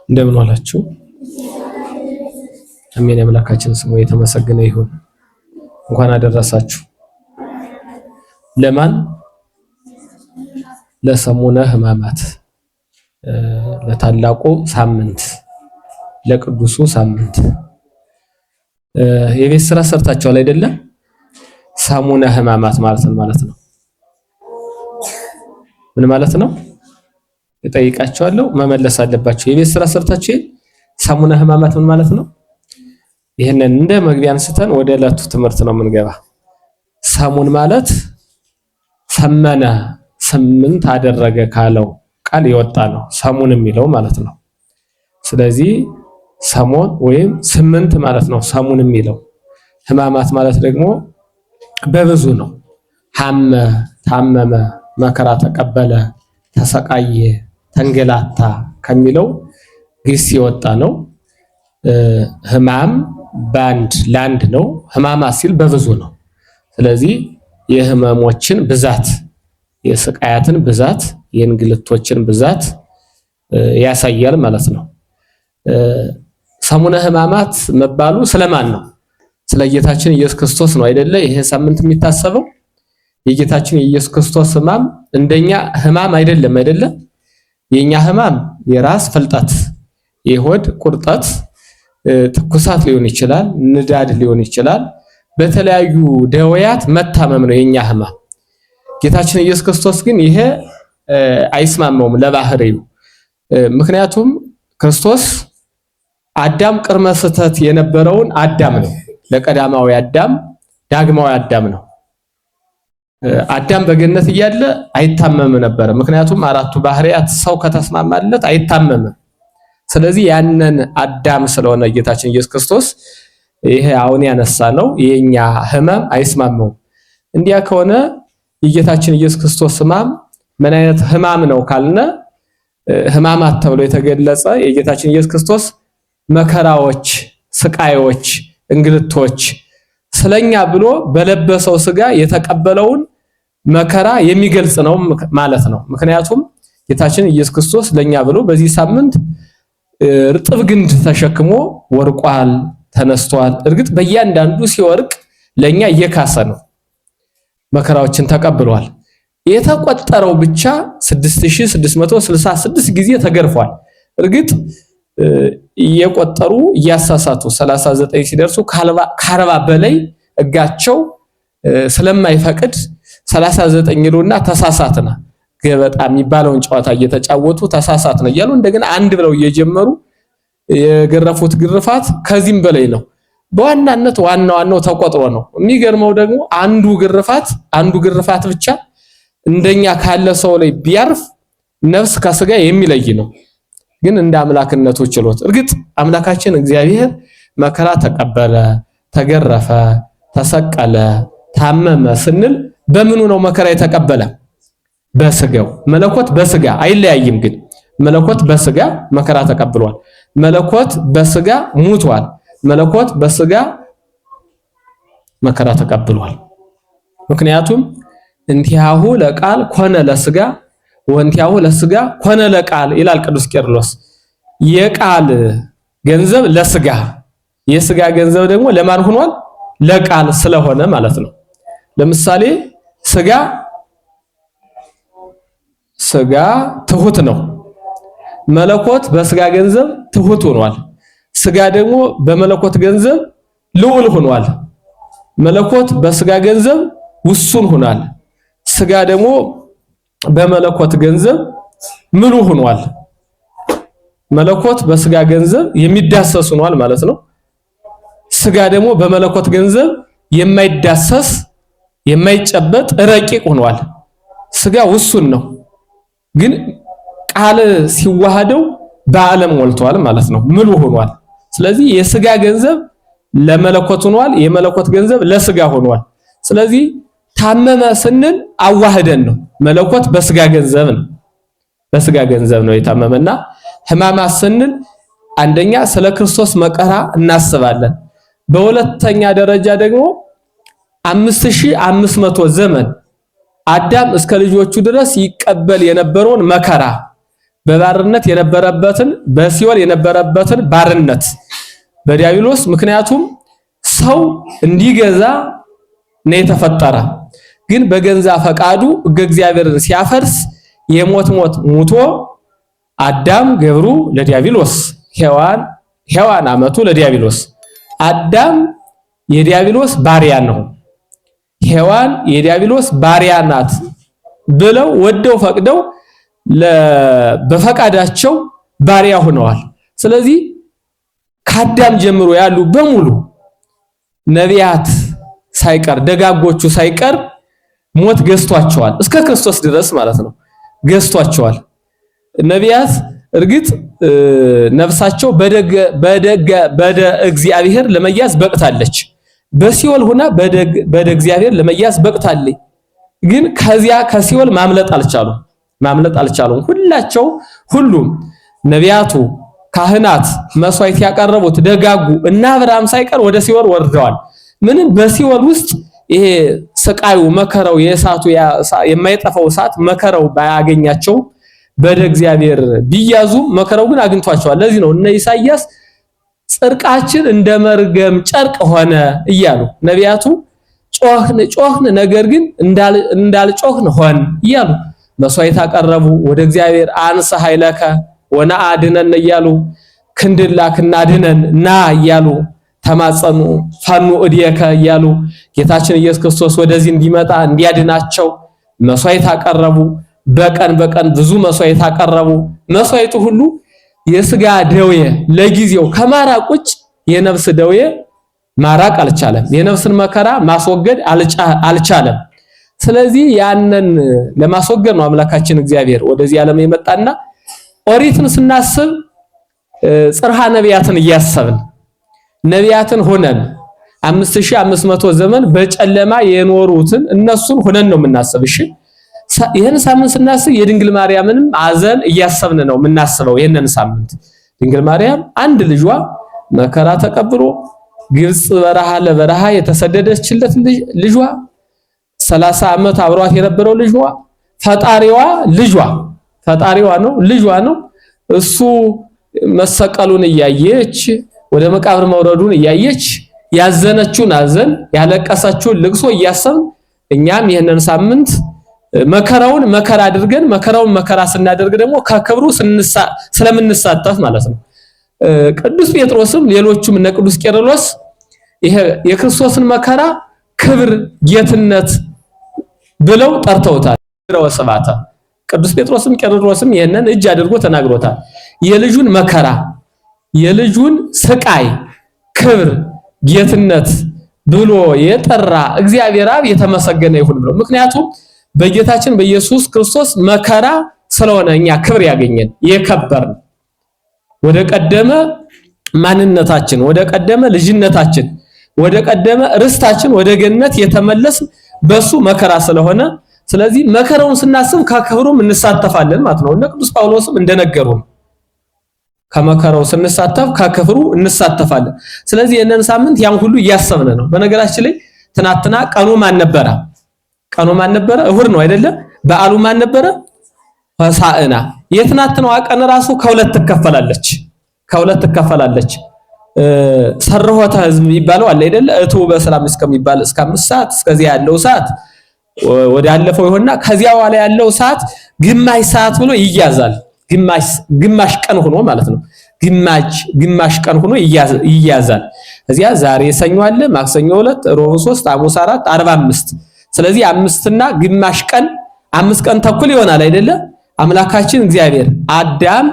እንደምን ዋላችሁ? አሜን። አምላካችን ስሙ የተመሰገነ ይሁን። እንኳን አደረሳችሁ። ለማን? ለሰሙነ ሕማማት፣ ለታላቁ ሳምንት፣ ለቅዱሱ ሳምንት የቤት ስራ ሰርታችኋል አይደለም? ሰሙነ ሕማማት ማለት ነው። ምን ማለት ነው? እጠይቃችኋለሁ፣ መመለስ አለባችሁ። የቤት ስራ ሰርታችሁ ሰሙነ ሕማማት ምን ማለት ነው? ይሄንን እንደ መግቢያ አንስተን ወደ ዕለቱ ትምህርት ነው የምንገባ። ሰሙን ማለት ሰመነ፣ ስምንት አደረገ ካለው ቃል የወጣ ነው ሰሙን የሚለው ማለት ነው። ስለዚህ ሰሞን ወይም ስምንት ማለት ነው ሰሙን የሚለው። ሕማማት ማለት ደግሞ በብዙ ነው። ሐመ፣ ታመመ፣ መከራ ተቀበለ፣ ተሰቃየ፣ ተንገላታ ከሚለው ግስ የወጣ ነው። ሕማም ለአንድ ነው። ሕማማት ሲል በብዙ ነው። ስለዚህ የህመሞችን ብዛት፣ የስቃያትን ብዛት፣ የእንግልቶችን ብዛት ያሳያል ማለት ነው። ሰሙነ ሕማማት መባሉ ስለማን ነው? ስለ ጌታችን ኢየሱስ ክርስቶስ ነው አይደለ? ይሄ ሳምንት የሚታሰበው የጌታችን የኢየሱስ ክርስቶስ ሕማም እንደኛ ሕማም አይደለም አይደለ? የኛ ሕማም የራስ ፍልጠት፣ የሆድ ቁርጠት፣ ትኩሳት ሊሆን ይችላል፣ ንዳድ ሊሆን ይችላል። በተለያዩ ደዌያት መታመም ነው የኛ ሕማም። ጌታችን ኢየሱስ ክርስቶስ ግን ይሄ አይስማማውም ለባህሪው። ምክንያቱም ክርስቶስ አዳም ቅድመ ስህተት የነበረውን አዳም ነው። ለቀዳማዊ አዳም ዳግማዊ አዳም ነው። አዳም በገነት እያለ አይታመም ነበር። ምክንያቱም አራቱ ባህሪያት ሰው ከተስማማለት አይታመምም። ስለዚህ ያንን አዳም ስለሆነ ጌታችን ኢየሱስ ክርስቶስ ይሄ አሁን ያነሳ ነው የኛ ሕማም አይስማማውም። እንዲያ ከሆነ የጌታችን ኢየሱስ ክርስቶስ ሕማም ምን አይነት ሕማም ነው ካልነ ሕማማት ተብሎ የተገለጸ የጌታችን ኢየሱስ ክርስቶስ መከራዎች፣ ስቃዮች፣ እንግልቶች ስለኛ ብሎ በለበሰው ስጋ የተቀበለውን መከራ የሚገልጽ ነው ማለት ነው። ምክንያቱም ጌታችን ኢየሱስ ክርስቶስ ለኛ ብሎ በዚህ ሳምንት እርጥብ ግንድ ተሸክሞ ወርቋል፣ ተነስቷል። እርግጥ በእያንዳንዱ ሲወርቅ ለኛ እየካሰ ነው። መከራዎችን ተቀብሏል። የተቆጠረው ብቻ 6666 ጊዜ ተገርፏል። እርግጥ እየቆጠሩ እያሳሳቱ 39 ሲደርሱ ከ40 በላይ እጋቸው ስለማይፈቅድ 39 ይሉና ተሳሳትና ገበጣ የሚባለውን ጨዋታ እየተጫወቱ ተሳሳት ነው እያሉ እንደገና አንድ ብለው እየጀመሩ የገረፉት ግርፋት ከዚህም በላይ ነው። በዋናነት ዋናው ተቆጥሮ ነው። የሚገርመው ደግሞ አንዱ ግርፋት ብቻ እንደኛ ካለ ሰው ላይ ቢያርፍ ነፍስ ከስጋ የሚለይ ነው። ግን እንደ አምላክነቱ ችሎት እርግጥ አምላካችን እግዚአብሔር መከራ ተቀበለ፣ ተገረፈ፣ ተሰቀለ፣ ታመመ ስንል በምኑ ነው መከራ የተቀበለ? በስጋው። መለኮት በስጋ አይለያይም። ግን መለኮት በስጋ መከራ ተቀብሏል። መለኮት በስጋ ሙቷል። መለኮት በስጋ መከራ ተቀብሏል። ምክንያቱም እንቲያሁ ለቃል ኮነ ለስጋ ወንቲያሁ ለስጋ ኮነ ለቃል ይላል ቅዱስ ቄርሎስ። የቃል ገንዘብ ለስጋ፣ የስጋ ገንዘብ ደግሞ ለማን ሆኗል? ለቃል ስለሆነ ማለት ነው። ለምሳሌ ስጋ ትሁት ነው። መለኮት በስጋ ገንዘብ ትሁት ሆኗል። ስጋ ደግሞ በመለኮት ገንዘብ ልዑል ሆኗል። መለኮት በስጋ ገንዘብ ውሱን ሆኗል። ስጋ ደግሞ በመለኮት ገንዘብ ምሉ ሆኗል። መለኮት በስጋ ገንዘብ የሚዳሰስ ሆኗል ማለት ነው። ስጋ ደግሞ በመለኮት ገንዘብ የማይዳሰስ የማይጨበጥ ረቂቅ ሆኗል። ስጋ ውሱን ነው፣ ግን ቃል ሲዋሃደው በዓለም ሞልቷል ማለት ነው። ምሉ ሆኗል። ስለዚህ የስጋ ገንዘብ ለመለኮት ሆኗል፣ የመለኮት ገንዘብ ለስጋ ሆኗል። ስለዚህ ታመመ ስንል አዋህደን ነው። መለኮት በስጋ ገንዘብ ነው የታመመና ሕማማት ስንል አንደኛ ስለ ክርስቶስ መከራ እናስባለን። በሁለተኛ ደረጃ ደግሞ 5500 ዘመን አዳም እስከ ልጆቹ ድረስ ይቀበል የነበረውን መከራ በባርነት የነበረበትን በሲኦል የነበረበትን ባርነት በዲያብሎስ ምክንያቱም ሰው እንዲገዛ ነው የተፈጠረ። ግን በገንዛ ፈቃዱ እግዚአብሔርን ሲያፈርስ የሞት ሞት ሙቶ አዳም ገብሩ ለዲያብሎስ ሔዋን አመቱ ለዲያብሎስ። አዳም የዲያብሎስ ባሪያ ነው፣ ሔዋን የዲያብሎስ ባሪያ ናት ብለው ወደው ፈቅደው በፈቃዳቸው ባሪያ ሆነዋል። ስለዚህ ከአዳም ጀምሮ ያሉ በሙሉ ነቢያት ሳይቀር ደጋጎቹ ሳይቀር ሞት ገዝቷቸዋል፣ እስከ ክርስቶስ ድረስ ማለት ነው ገዝቷቸዋል። ነቢያት እርግጥ ነፍሳቸው በደ እግዚአብሔር ለመያዝ በቅታለች፣ በሲኦል ሆና በደ እግዚአብሔር ለመያዝ በቅታለች። ግን ከዚያ ከሲኦል ማምለጥ አልቻሉም። ሁሉም ነቢያቱ፣ ካህናት፣ መስዋዕት ያቀረቡት ደጋጉ እና አብርሃም ሳይቀር ወደ ሲኦል ወርደዋል። ምንም በሲኦል ውስጥ ይሄ ስቃዩ መከራው የእሳቱ የማይጠፋው እሳት መከራው ባያገኛቸው በደ እግዚአብሔር ቢያዙ መከራው ግን አግኝቷቸዋል። ለዚህ ነው እነ ኢሳይያስ ጽድቃችን እንደ መርገም ጨርቅ ሆነ እያሉ ነቢያቱ ጮህን ነገር ግን እንዳልጮህን ሆን እያሉ መስዋዕት አቀረቡ። ወደ እግዚአብሔር አንሰ ኃይለከ ወነአድነን እያሉ ክንድን ላክና አድነን ና እያሉ ተማጸኑ። ፈኑ እድየከ እያሉ ጌታችን ኢየሱስ ክርስቶስ ወደዚህ እንዲመጣ እንዲያድናቸው መስዋዕት አቀረቡ። በቀን ብዙ መስዋዕት አቀረቡ። መስዋዕቱ ሁሉ የሥጋ ደዌ ለጊዜው ከማራቅ ውጭ የነፍስ ደዌ ማራቅ አልቻለም። የነፍስን መከራ ማስወገድ አልቻለም። ስለዚህ ያንን ለማስወገድ ነው አምላካችን እግዚአብሔር ወደዚህ ዓለም የመጣና ኦሪትን ስናስብ ጽርሐ ነቢያትን እያሰብን ነቢያትን ሆነን 5500 ዘመን በጨለማ የኖሩትን እነሱን ሆነን ነው የምናስብ። እሺ ይሄን ሳምንት ስናስብ የድንግል ማርያምንም አዘን እያሰብን ነው የምናስበው። ይሄንን ሳምንት ድንግል ማርያም አንድ ልጇ መከራ ተቀብሎ ግብጽ በረሃ ለበረሃ የተሰደደችለት ልጇ 30 ዓመት አብሯት የነበረው ልጇ ፈጣሪዋ ነው። እሱ መሰቀሉን እያየች ወደ መቃብር መውረዱን እያየች ያዘነችውን አዘን ያለቀሰችውን ልቅሶ እያሰብን እኛም ይሄንን ሳምንት መከራውን መከራ አድርገን መከራ ስናደርግ ደግሞ ከክብሩ ስለምንሳተፍ ማለት ነው። ቅዱስ ጴጥሮስም ሌሎቹም እነ ቅዱስ ቄርሎስ ይሄ የክርስቶስን መከራ ክብር ጌትነት ብለው ጠርተውታል። ወስባታ ቅዱስ ጴጥሮስም ቄርሎስም ይሄንን እጅ አድርጎ ተናግሮታል። የልጁን መከራ የልጁን ስቃይ ክብር ጌትነት ብሎ የጠራ እግዚአብሔር አብ የተመሰገነ ይሁን ብሎ ምክንያቱም በጌታችን በኢየሱስ ክርስቶስ መከራ ስለሆነ እኛ ክብር ያገኘን የከበርን ወደ ቀደመ ማንነታችን ወደ ቀደመ ልጅነታችን ወደ ቀደመ ርስታችን ወደ ገነት የተመለስ በሱ መከራ ስለሆነ ስለዚህ መከራውን ስናስብ ከክብሩም እንሳተፋለን ማለት ነው። እነ ቅዱስ ጳውሎስም እንደነገሩን ከመከራው ስንሳተፍ ከክብሩ እንሳተፋለን። ስለዚህ የነን ሳምንት ያን ሁሉ እያሰብን ነው። በነገራችን ላይ ትናንትና ቀኑ ማን ነበረ? እሁድ ነው አይደለ? በዓሉ ማን ነበረ? ሆሳዕና። የትናንትናዋ ቀን ራሱ ከሁለት ትከፈላለች። ሰርሖተ ሕዝብ የሚባለው አለ አይደለ? እቱ በሰላም እስከሚባል እስከ 5 ሰዓት እስከዚያ ያለው ሰዓት ወደ አለፈው ይሆንና ከዚያ በኋላ ያለው ሰዓት ግማሽ ሰዓት ብሎ ይያዛል። ግማሽ ቀን ሆኖ ማለት ነው። ግማሽ ቀን ሆኖ ይያዛል። እዚያ ዛሬ ሰኞ አለ፣ ማክሰኞ 2፣ ሮብ 3፣ ሐሙስ 4፣ 45 ስለዚህ 5 እና ግማሽ ቀን 5 ቀን ተኩል ይሆናል አይደለ? አምላካችን እግዚአብሔር አዳም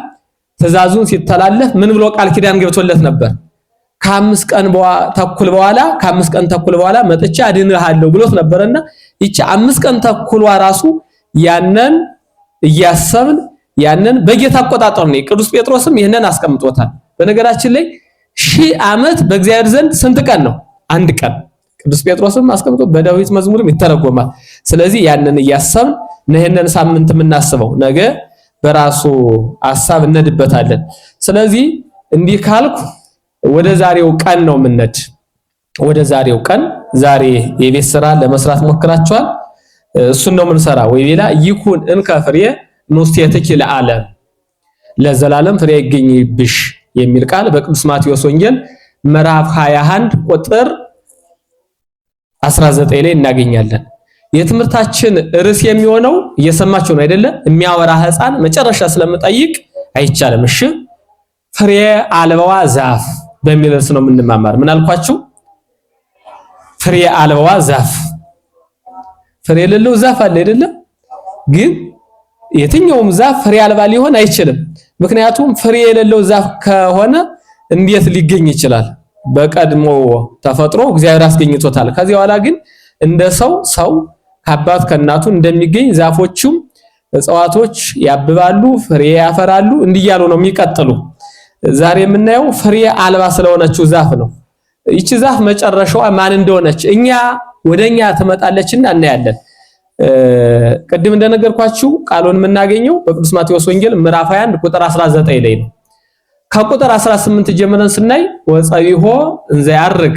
ትእዛዙን ሲተላለፍ ምን ብሎ ቃል ኪዳን ገብቶለት ነበር? ከ5 ቀን ተኩል በኋላ መጥቻ አድንሃለሁ ብሎት ነበርና ይቺ 5 ቀን ተኩሏ ራሱ ያንን እያሰብን ያንን በጌታ አቆጣጠር ነው። ቅዱስ ጴጥሮስም ይሄንን አስቀምጦታል። በነገራችን ላይ 1000 ዓመት በእግዚአብሔር ዘንድ ስንት ቀን ነው? 1 ቀን። ቅዱስ ጴጥሮስም አስቀምጦ በዳዊት መዝሙርም ይተረጎማል። ስለዚህ ያንን እያሰብን ይሄንን ሳምንት የምናስበው ነገ በራሱ ሐሳብ እንድበታለን። ስለዚህ እንዲህ ካልኩ ወደ ዛሬው ቀን ነው የምንሄድ። ወደ ዛሬው ቀን ዛሬ የቤት ስራ ለመስራት ሞክራችኋል። እሱን ነው የምንሰራ። ወይ ሌላ ይኩን እንከ ፍሬ ኑስቴትኪ ለዓለም ለዘላለም ፍሬ ይገኝብሽ የሚል ቃል በቅዱስ ማቴዎስ ወንጌል ምዕራፍ 21 ቁጥር 19 ላይ እናገኛለን። የትምህርታችን ርዕስ የሚሆነው እየሰማችሁ ነው አይደለ? የሚያወራ ሕፃን መጨረሻ ስለምጠይቅ አይቻልም። እሺ፣ ፍሬ አልባዋ ዛፍ በሚል ርዕስ ነው የምንማማር። ምን አልኳችሁ? ፍሬ አልባዋ ዛፍ። ፍሬ የሌለው ዛፍ አለ አይደለ? ግን የትኛውም ዛፍ ፍሬ አልባ ሊሆን አይችልም። ምክንያቱም ፍሬ የሌለው ዛፍ ከሆነ እንዴት ሊገኝ ይችላል? በቀድሞ ተፈጥሮ እግዚአብሔር አስገኝቶታል። ከዚህ በኋላ ግን እንደ ሰው ከአባት ከእናቱ እንደሚገኝ ዛፎቹም እጽዋቶች ያብባሉ፣ ፍሬ ያፈራሉ፣ እንዲያሉ ነው የሚቀጥሉ። ዛሬ የምናየው ፍሬ አልባ ስለሆነችው ዛፍ ነው። ይቺ ዛፍ መጨረሻዋ ማን እንደሆነች ወደኛ ትመጣለችና እናያለን። ቅድም እንደነገርኳችሁ ቃሉን የምናገኘው በቅዱስ ማቴዎስ ወንጌል ምዕራፍ 21 ቁጥር 19 ላይ ነው። ከቁጥር 18 ጀምረን ስናይ ወፀዊሆ እንዘ ያርግ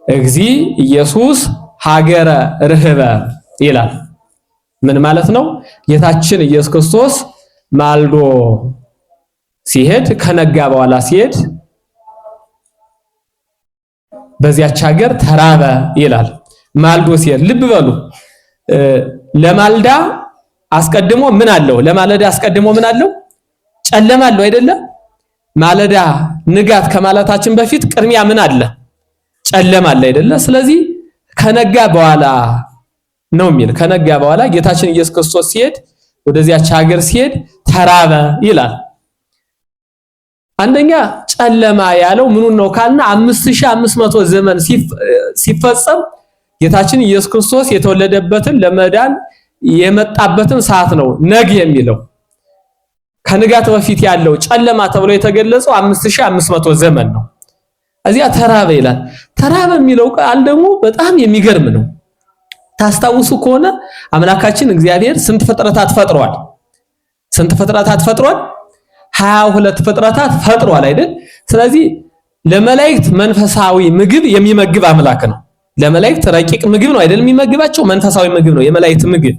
እግዚ ኢየሱስ ሀገረ ርህበ ይላል። ምን ማለት ነው? ጌታችን ኢየሱስ ክርስቶስ ማልዶ ሲሄድ ከነጋ በኋላ ሲሄድ በዚያች ሀገር ተራበ ይላል። ማልዶ ሲሄድ ልብ በሉ። ለማልዳ አስቀድሞ ምን አለው? ለማለዳ አስቀድሞ ምን አለው? ጨለማ አለው አይደለ? ማለዳ ንጋት ከማለታችን በፊት ቅድሚያ ምን አለ? ጨለማ አለ አይደለ? ስለዚህ ከነጋ በኋላ ነው የሚል። ከነጋ በኋላ ጌታችን ኢየሱስ ክርስቶስ ሲሄድ ወደዚያች ሀገር ሲሄድ ተራበ ይላል። አንደኛ ጨለማ ያለው ምኑን ነው ካልና 5500 ዘመን ሲፈጸም ጌታችን ኢየሱስ ክርስቶስ የተወለደበትን ለመዳን የመጣበትን ሰዓት ነው ነግ የሚለው። ከንጋት በፊት ያለው ጨለማ ተብሎ የተገለጸው 5500 ዘመን ነው። እዚያ ተራበ ይላል። ተራበ የሚለው ቃል ደግሞ በጣም የሚገርም ነው። ታስታውሱ ከሆነ አምላካችን እግዚአብሔር ስንት ፍጥረታት ፈጥሯል? ስንት ፍጥረታት ፈጥሯል? 22 ፍጥረታት ፈጥሯል አይደል? ስለዚህ ለመላእክት መንፈሳዊ ምግብ የሚመግብ አምላክ ነው። ለመላእክት ረቂቅ ምግብ ነው አይደል የሚመግባቸው? መንፈሳዊ ምግብ ነው የመላእክት ምግብ።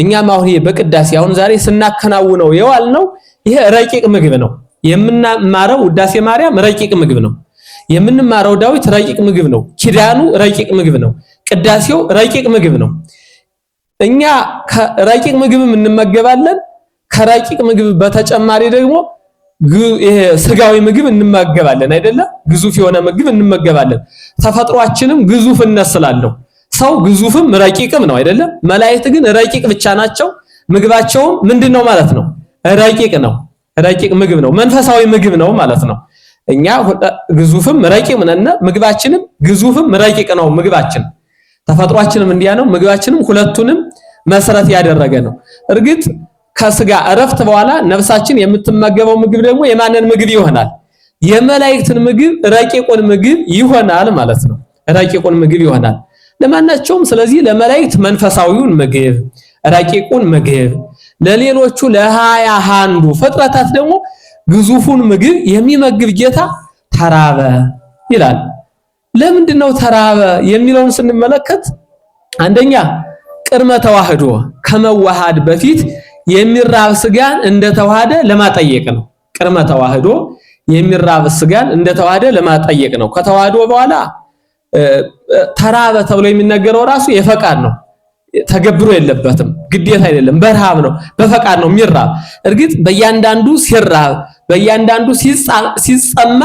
እኛም አሁን ይሄ በቅዳሴ አሁን ዛሬ ስናከናውነው የዋልነው ይሄ ረቂቅ ምግብ ነው። የምንማረው ውዳሴ ማርያም ረቂቅ ምግብ ነው። የምንማረው ዳዊት ረቂቅ ምግብ ነው። ኪዳኑ ረቂቅ ምግብ ነው። ቅዳሴው ረቂቅ ምግብ ነው። እኛ ከረቂቅ ምግብም እንመገባለን። ከረቂቅ ምግብ በተጨማሪ ደግሞ ይሄ ስጋዊ ምግብ እንመገባለን አይደለ? ግዙፍ የሆነ ምግብ እንመገባለን። ተፈጥሯችንም ግዙፍነት ስላለው ሰው ግዙፍም ረቂቅም ነው አይደለ? መላእክት ግን ረቂቅ ብቻ ናቸው። ምግባቸውም ምንድነው ማለት ነው? ረቂቅ ነው። ረቂቅ ምግብ ነው። መንፈሳዊ ምግብ ነው ማለት ነው። እኛ ግዙፍም ረቂቅም ነን። ምግባችንም ግዙፍም ረቂቅ ነው ምግባችን። ተፈጥሯችንም እንዲያ ነው። ምግባችንም ሁለቱንም መሰረት ያደረገ ነው። እርግጥ ከስጋ እረፍት በኋላ ነፍሳችን የምትመገበው ምግብ ደግሞ የማንን ምግብ ይሆናል? የመላእክትን ምግብ ረቂቁን ምግብ ይሆናል ማለት ነው። ረቂቁን ምግብ ይሆናል ለማናቸውም። ስለዚህ ለመላእክት መንፈሳዊውን ምግብ ረቂቁን ምግብ፣ ለሌሎቹ ለ21 ፍጥረታት ደግሞ ግዙፉን ምግብ የሚመግብ ጌታ ተራበ ይላል። ለምንድነው ተራበ የሚለውን ስንመለከት አንደኛ ቅድመ ተዋህዶ ከመዋሃድ በፊት የሚራብ ስጋን እንደተዋሃደ ለማጠየቅ ነው። ቅድመ ተዋህዶ የሚራብ ስጋን እንደተዋሃደ ለማጠየቅ ነው። ከተዋህዶ በኋላ ተራበ ተብሎ የሚነገረው ራሱ የፈቃድ ነው። ተገብሮ የለበትም፣ ግዴታ አይደለም፣ በረሃብ ነው፣ በፈቃድ ነው የሚራብ። እርግጥ በእያንዳንዱ ሲራብ በእያንዳንዱ ሲጸማ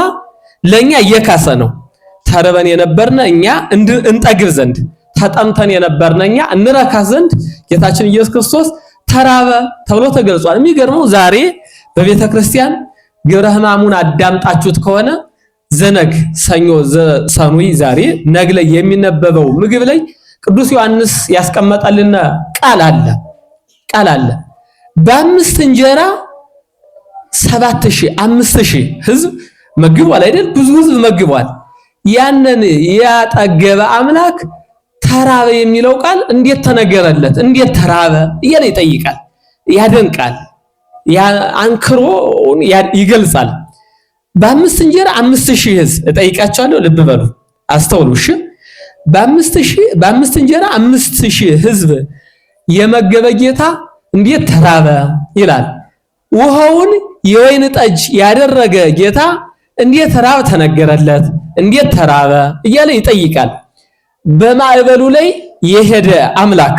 ለኛ እየካሰ ነው። ተርበን የነበርነ እኛ እንጠግብ ዘንድ፣ ተጠምተን የነበርነ እኛ እንረካ ዘንድ ጌታችን ኢየሱስ ክርስቶስ ተራበ ተብሎ ተገልጿል። የሚገርመው ዛሬ በቤተ ክርስቲያን ግብረ ሕማሙን አዳምጣችሁት ከሆነ ዘነግ ሰኞ ሰኑይ ዛሬ ነግ ላይ የሚነበበው ምግብ ላይ ቅዱስ ዮሐንስ ያስቀመጠልን ቃል አለ። በ5 እንጀራ 5000 ህዝብ መግቧል አይደል? ብዙ ህዝብ መግቧል። ያንን ያጠገበ አምላክ ተራበ የሚለው ቃል እንዴት ተነገረለት? እንዴት ተራበ እያለ ይጠይቃል፣ ያደንቃል፣ አንክሮ ይገልጻል። በ5 እንጀራ 5000 ህዝብ እጠይቃቸዋለሁ። ልብ በሉ አስተውሉ። እሺ በ5 እንጀራ 5000 ህዝብ የመገበ ጌታ እንዴት ተራበ ይላል። ውሃውን የወይን ጠጅ ያደረገ ጌታ እንዴት ራብ ተነገረለት? እንዴት ተራበ እያለ ይጠይቃል። በማዕበሉ ላይ የሄደ አምላክ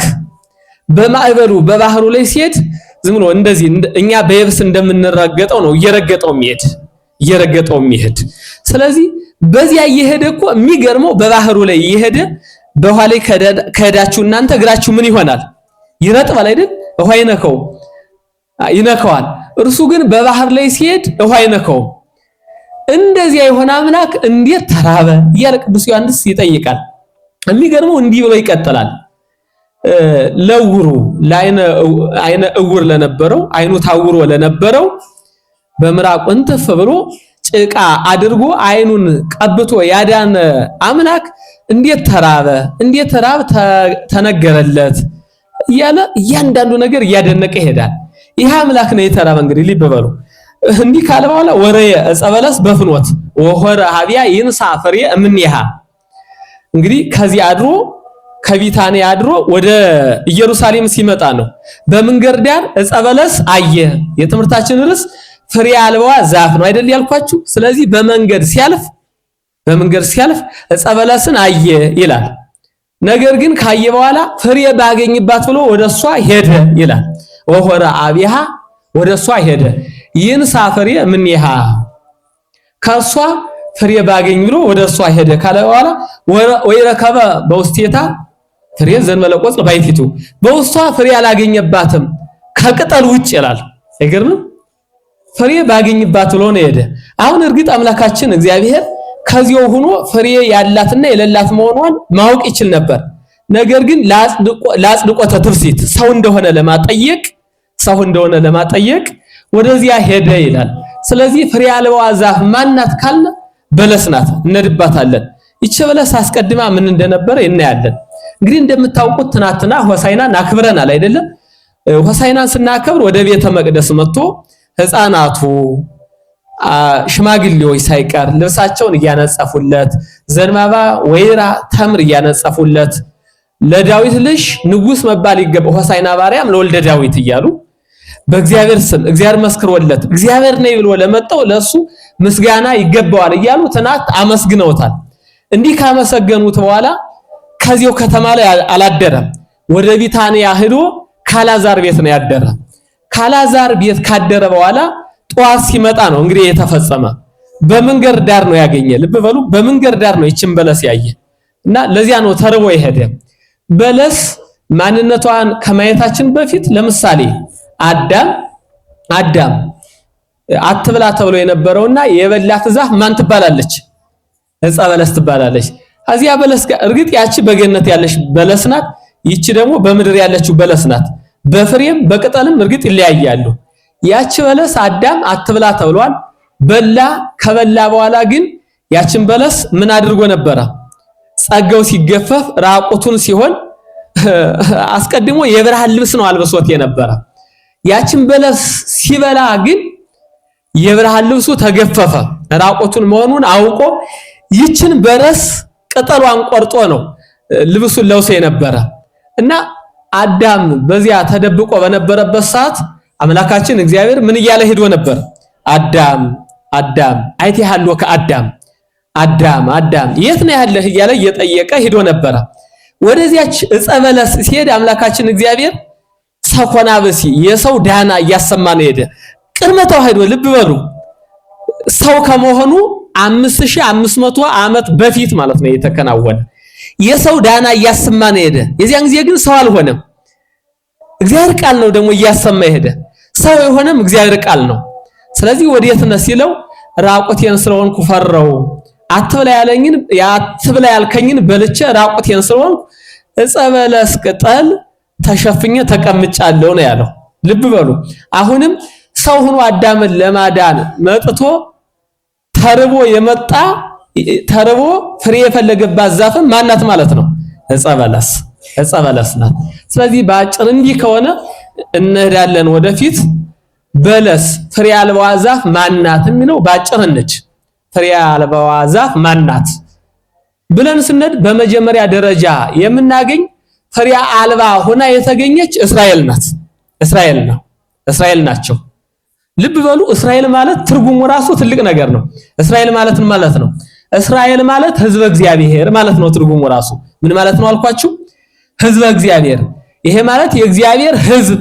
በማዕበሉ በባህሩ ላይ ሲሄድ ዝም ብሎ እንደዚህ እኛ በየብስ እንደምንረገጠው ነው እየረገጠው የሚሄድ። ስለዚህ በዚያ እየሄደ እኮ የሚገርመው በባህሩ ላይ እየሄደ በውሃ ላይ ከሄዳችሁ እናንተ እግራችሁ ምን ይሆናል? ይረጥባል አይደል? ውሃ ይነካዋል። እርሱ ግን በባህር ላይ ሲሄድ ውሃ አይነካውም። እንደዚያ የሆነ አምላክ እንዴት ተራበ እያለ ቅዱስ ዮሐንስ ይጠይቃል። የሚገርመው እንዲህ ብሎ ይቀጥላል። ለውሩ አይነ እውር ለነበረው አይኑ ታውሮ ለነበረው በምራቁ እንትፍ ብሎ ጭቃ አድርጎ አይኑን ቀብቶ ያዳነ አምላክ እንዴት ተራበ፣ እንዴት ተራብ ተነገረለት እያለ እያንዳንዱ ነገር እያደነቀ ይሄዳል። ይህ አምላክ ነው የተራበ። እንግዲህ ልብ በሉ። እንዲህ ካለ በኋላ ወረየ ዕፀ በለስ በፍኖት ወሆረ ሀቢያ ይንሳ ፍሬ እምኔሃ። እንግዲህ ከዚህ አድሮ ከቢታንያ አድሮ ወደ ኢየሩሳሌም ሲመጣ ነው። በመንገድ ዳር ዕፀ በለስ አየ። የትምህርታችን ርዕስ ፍሬ አልባዋ ዛፍ ነው አይደል ያልኳችሁ። ስለዚህ በመንገድ ሲያልፍ ዕፀ በለስን አየ ይላል። ነገር ግን ካየ በኋላ ፍሬ ባገኝባት ብሎ ወደሷ ሄደ ይላል። ወሆረ አቢሃ ወደሷ ሄደ ይንሳ ፍሬ እምኔሃ፣ ከሷ ፍሬ ባገኝ ብሎ ወደሷ ሄደ ካለ በኋላ ወይረከበ በውስቴታ ፍሬ ዘንበለ ቆጽል ባይቲቱ፣ በውስጧ ፍሬ አላገኘባትም ከቅጠል ውጭ ይላል። አይገርምም? ፍሬ ባገኝባት ብሎ ነው ሄደ። አሁን እርግጥ አምላካችን እግዚአብሔር ከዚያው ሆኖ ፍሬ ያላትና የሌላት መሆኗን ማወቅ ይችል ነበር። ነገር ግን ለአጽድቆተ ትፍሲት ሰው እንደሆነ ለማጠየቅ ወደዚያ ሄደ ይላል። ስለዚህ ፍሬ አልባዋ ዛፍ ማናት ካለ በለስ ናት፣ እንድባታለን። ይቺ በለስ አስቀድማ ምን እንደነበረ እናያለን። እንግዲህ እንደምታውቁት ትናንትና ሆሳዕናን አክብረናል አይደለም? ሆሳዕናን ስናከብር ወደ ቤተ መቅደስ መጥቶ ሕፃናቱ ሽማግሌዎች ሳይቀር ልብሳቸውን እያነጸፉለት ዘንባባ፣ ወይራ፣ ተምር እያነጸፉለት ለዳዊት ልጅ ንጉስ መባል ይገባው ሆሳዕና ባርያም ለወልደ ዳዊት እያሉ በእግዚአብሔር ስም እግዚአብሔር መስክሮለት እግዚአብሔር ነኝ ብሎ ለመጣው ለሱ ምስጋና ይገባዋል እያሉ ትናንት አመስግነውታል። እንዲህ ካመሰገኑት በኋላ ከዚያው ከተማ ላይ አላደረም። ወደ ቢታንያ ሄዶ ካላዛር ቤት ነው ያደረ። ካላዛር ቤት ካደረ በኋላ ጧት ሲመጣ ነው እንግዲህ የተፈጸመ። በመንገድ ዳር ነው ያገኘ። ልብ በሉ፣ በመንገድ ዳር ነው ይችን በለስ ያየ እና ለዚያ ነው ተርቦ የሄደ። በለስ ማንነቷን ከማየታችን በፊት ለምሳሌ አዳም አትብላ ተብሎ የነበረውና የበላት ዛፍ ማን ትባላለች? ዕፀ በለስ ትባላለች። እዚያ በለስ ጋር እርግጥ ያቺ በገነት ያለች በለስ ናት፣ ይቺ ደግሞ በምድር ያለችው በለስ ናት። በፍሬም በቅጠልም እርግጥ ይለያያሉ። ያቺ በለስ አዳም አትብላ ተብሏል። በላ። ከበላ በኋላ ግን ያችን በለስ ምን አድርጎ ነበረ? ጸጋው ሲገፈፍ ራቁቱን ሲሆን አስቀድሞ የብርሃን ልብስ ነው አልብሶት የነበረ። ያችን በለስ ሲበላ ግን የብርሃን ልብሱ ተገፈፈ። ራቁቱን መሆኑን አውቆ ይችን በለስ ቅጠሏን ቆርጦ ነው ልብሱን ለብሶ የነበረ እና አዳም በዚያ ተደብቆ በነበረበት ሰዓት አምላካችን እግዚአብሔር ምን እያለ ሄዶ ነበር? አዳም አይተሃለሁ አዳም የት ነው ያለህ እያለ እየጠየቀ ሄዶ ነበረ። ወደዚያች ዕፀ በለስ ሲሄድ አምላካችን እግዚአብሔር ሰኮና በሲ የሰው ዳና እያሰማ ነው ሄደ። ቅድመታው ሄዶ ልብ በሉ ሰው ከመሆኑ 5500 ዓመት በፊት ማለት ነው የተከናወነ የሰው ዳና እያሰማ ነው ሄደ። የዚያን ጊዜ ግን ሰው አልሆነም። እግዚአብሔር ቃል ነው ደግሞ እያሰማ ሄደ። ሰው የሆነም እግዚአብሔር ቃል ነው። ስለዚህ ወዴት ነህ ሲለው ራቁቴን ስለሆንኩ ፈራው፣ አትብላ ያልከኝን በልቼ ራቁቴን ስለሆንኩ ዕፀ በለስ ቅጠል ተሸፍኜ ተቀምጫለሁ ነው ያለው። ልብ በሉ አሁንም ሰው ሆኖ አዳምን ለማዳን መጥቶ ተርቦ ፍሬ የፈለገባት ዛፍም ማናት ማለት ነው? ዕፀ በለስ ናት። ስለዚህ በአጭር እንዲህ ከሆነ እንሄዳለን ወደፊት። በለስ ፍሬ አልባዋ ዛፍ ማናት የሚለው በአጭር ነች። ፍሬ አልባዋ ዛፍ ማናት ብለን ስንሄድ በመጀመሪያ ደረጃ የምናገኝ ፍሬ አልባ ሆና የተገኘች እስራኤል ናቸው። ልብ በሉ እስራኤል ማለት ትርጉሙ ራሱ ትልቅ ነገር ነው። እስራኤል ማለት ምን ማለት ነው? እስራኤል ማለት ህዝበ እግዚአብሔር ማለት ነው። ትርጉሙ ራሱ ምን ማለት ነው አልኳችሁ? ህዝበ እግዚአብሔር። ይሄ ማለት የእግዚአብሔር ህዝብ፣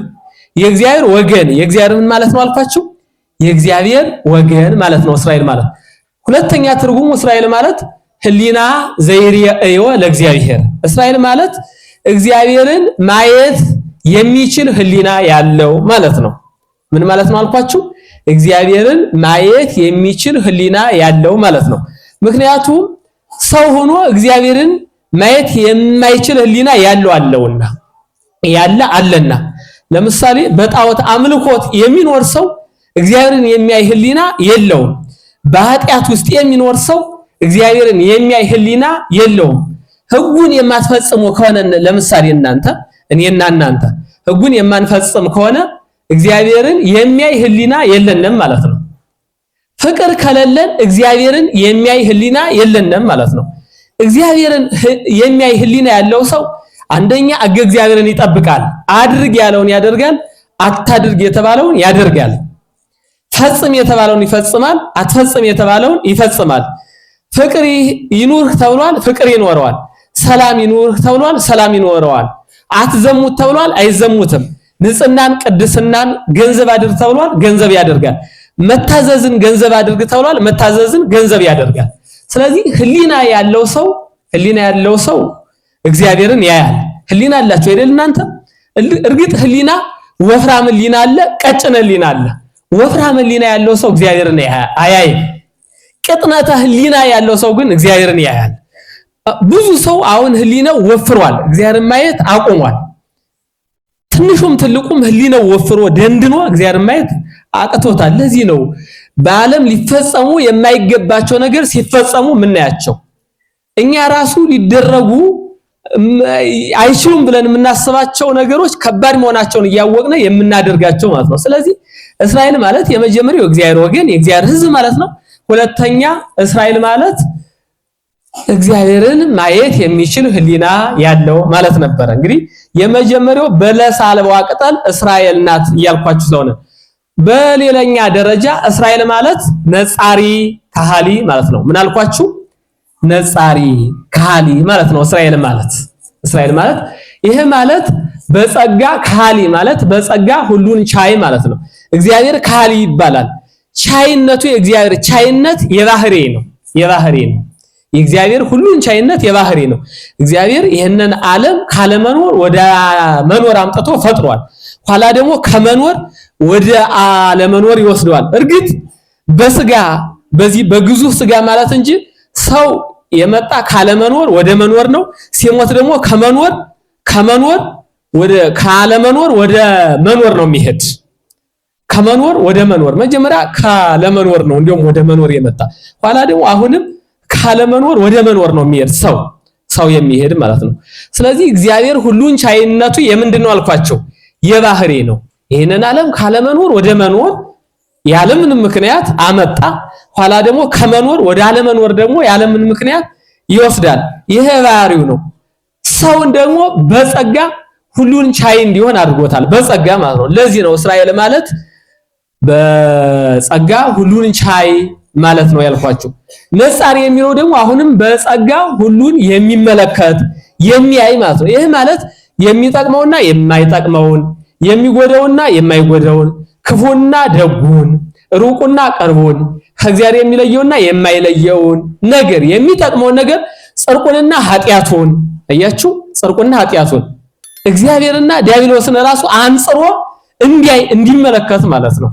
የእግዚአብሔር ወገን። የእግዚአብሔር ምን ማለት ነው አልኳችሁ? የእግዚአብሔር ወገን ማለት ነው እስራኤል ማለት። ሁለተኛ ትርጉሙ እስራኤል ማለት ህሊና ዘይርአዮ ለእግዚአብሔር። እስራኤል ማለት እግዚአብሔርን ማየት የሚችል ህሊና ያለው ማለት ነው። ምን ማለት ነው አልኳችሁ? እግዚአብሔርን ማየት የሚችል ህሊና ያለው ማለት ነው። ምክንያቱም ሰው ሆኖ እግዚአብሔርን ማየት የማይችል ህሊና ያለው አለና። ለምሳሌ በጣዖት አምልኮት የሚኖር ሰው እግዚአብሔርን የሚያይ ህሊና የለውም። በኃጢአት ውስጥ የሚኖር ሰው እግዚአብሔርን የሚያይ ህሊና የለውም። ህጉን የማትፈጽሙ ከሆነ ለምሳሌ እኔና እናንተ ህጉን የማንፈጽም ከሆነ እግዚአብሔርን የሚያይ ህሊና የለንም ማለት ነው። ፍቅር ከሌለን እግዚአብሔርን የሚያይ ህሊና የለንም ማለት ነው። እግዚአብሔርን የሚያይ ህሊና ያለው ሰው አንደኛ እግዚአብሔርን ይጠብቃል። አድርግ ያለውን ያደርጋል፣ አታድርግ የተባለውን ያደርጋል። ፈጽም የተባለውን ይፈጽማል፣ አትፈጽም የተባለውን ይፈጽማል። ፍቅር ይኑርህ ተብሏል፣ ፍቅር ይኖረዋል። ሰላም ይኑርህ ተብሏል፣ ሰላም ይኖረዋል። አትዘሙት ተብሏል፣ አይዘሙትም። ንጽህናን ቅድስናን ገንዘብ አድርግ ተብሏል፣ ገንዘብ ያደርጋል። መታዘዝን ገንዘብ አድርግ ተብሏል፣ መታዘዝን ገንዘብ ያደርጋል። ስለዚህ ህሊና ያለው ሰው እግዚአብሔርን ያያል። ህሊና አላችሁ አይደል እናንተ? እርግጥ ህሊና ወፍራም ህሊና አለ፣ ቀጭን ህሊና አለ። ወፍራም ህሊና ያለው ሰው እግዚአብሔርን አያይም። ቅጥነተ ህሊና ያለው ሰው ግን እግዚአብሔርን ያያል። ብዙ ሰው አሁን ህሊናው ወፍሯል፣ እግዚአብሔርን ማየት አቁሟል። ትንሹም ትልቁም ህሊናው ወፍሮ ደንድኖ እግዚአብሔርን ማየት አቅቶታል። ለዚህ ነው በዓለም ሊፈጸሙ የማይገባቸው ነገር ሲፈጸሙ ምናያቸው። እኛ ራሱ ሊደረጉ አይችሉም ብለን የምናስባቸው ነገሮች ከባድ መሆናቸውን እያወቅነ የምናደርጋቸው ማለት ነው። ስለዚህ እስራኤል ማለት የመጀመሪያው የእግዚአብሔር ወገን የእግዚአብሔር ህዝብ ማለት ነው። ሁለተኛ እስራኤል ማለት እግዚአብሔርን ማየት የሚችል ህሊና ያለው ማለት ነበረ። እንግዲህ የመጀመሪያው በለስ አልባዋ ቅጠል እስራኤል ናት እያልኳችሁ ስለሆነ፣ በሌላኛ ደረጃ እስራኤል ማለት ነጻሪ ካህሊ ማለት ነው። ምን አልኳችሁ? ነጻሪ ካህሊ ማለት ነው እስራኤል ማለት ይሄ ማለት በጸጋ ካህሊ ማለት በጸጋ ሁሉን ቻይ ማለት ነው። እግዚአብሔር ካህሊ ይባላል። ቻይነቱ የእግዚአብሔር ቻይነት የባህሪ ነው። የእግዚአብሔር ሁሉን ቻይነት የባህሪ ነው። እግዚአብሔር ይህንን ዓለም ካለመኖር ወደ መኖር አምጥቶ ፈጥሯል። ኋላ ደግሞ ከመኖር ወደ አለመኖር ይወስደዋል። እርግጥ በስጋ በዚህ በግዙፍ ስጋ ማለት እንጂ ሰው የመጣ ካለመኖር ወደ መኖር ነው። ሲሞት ደግሞ ከመኖር ወደ ካለመኖር ወደ መኖር ነው የሚሄድ። ከመኖር ወደ መኖር መጀመሪያ ካለመኖር ነው እንዲሁም ወደ መኖር የመጣ ኋላ ደግሞ አሁንም ካለመኖር ወደ መኖር ነው የሚሄድ ሰው የሚሄድ ማለት ነው። ስለዚህ እግዚአብሔር ሁሉን ቻይነቱ የምንድነው አልኳቸው? የባህሪ ነው። ይሄንን ዓለም ካለመኖር ወደ መኖር ያለምንም ምክንያት አመጣ። ኋላ ደግሞ ከመኖር ወደ አለመኖር ደግሞ ያለምንም ምክንያት ይወስዳል። ይሄ ባህሪው ነው። ሰውን ደግሞ በጸጋ ሁሉን ቻይ እንዲሆን አድርጎታል። በጸጋ ማለት ነው። ለዚህ ነው እስራኤል ማለት በጸጋ ሁሉን ቻይ ማለት ነው ያልኳችሁ። ነጻሪ የሚለው ደግሞ አሁንም በጸጋ ሁሉን የሚመለከት የሚያይ ማለት ነው። ይሄ ማለት የሚጠቅመውና የማይጠቅመውን፣ የሚጎዳውና የማይጎዳውን፣ ክፉና ደጉን፣ ሩቁና ቅርቡን፣ ከእግዚአብሔር የሚለየውና የማይለየውን ነገር የሚጠቅመውን ነገር ጽድቁንና ኃጢአቱን አያችሁ፣ ጽድቁንና ኃጢአቱን እግዚአብሔርና ዲያብሎስን ራሱ አንጽሮ እንዲመለከት ማለት ነው።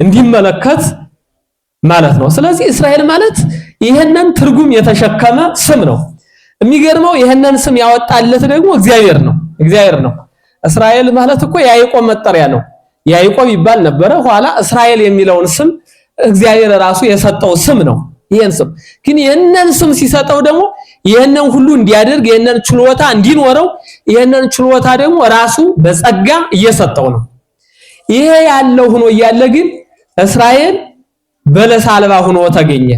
እንዲመለከት ማለት ነው። ስለዚህ እስራኤል ማለት ይሄንን ትርጉም የተሸከመ ስም ነው። የሚገርመው ይሄንን ስም ያወጣለት ደግሞ እግዚአብሔር ነው። እስራኤል ማለት እኮ ያዕቆብ መጠሪያ ነው። ያዕቆብ ይባል ነበረ። ኋላ እስራኤል የሚለውን ስም እግዚአብሔር ራሱ የሰጠው ስም ነው። ይሄን ስም ግን ይሄንን ስም ሲሰጠው ደግሞ ይሄንን ሁሉ እንዲያደርግ ይሄንን ችሎታ እንዲኖረው ይሄንን ችሎታ ደግሞ ራሱ በጸጋ እየሰጠው ነው። ይሄ ያለው ሆኖ እያለ ግን እስራኤል በለስ አልባ ሆኖ ተገኘ።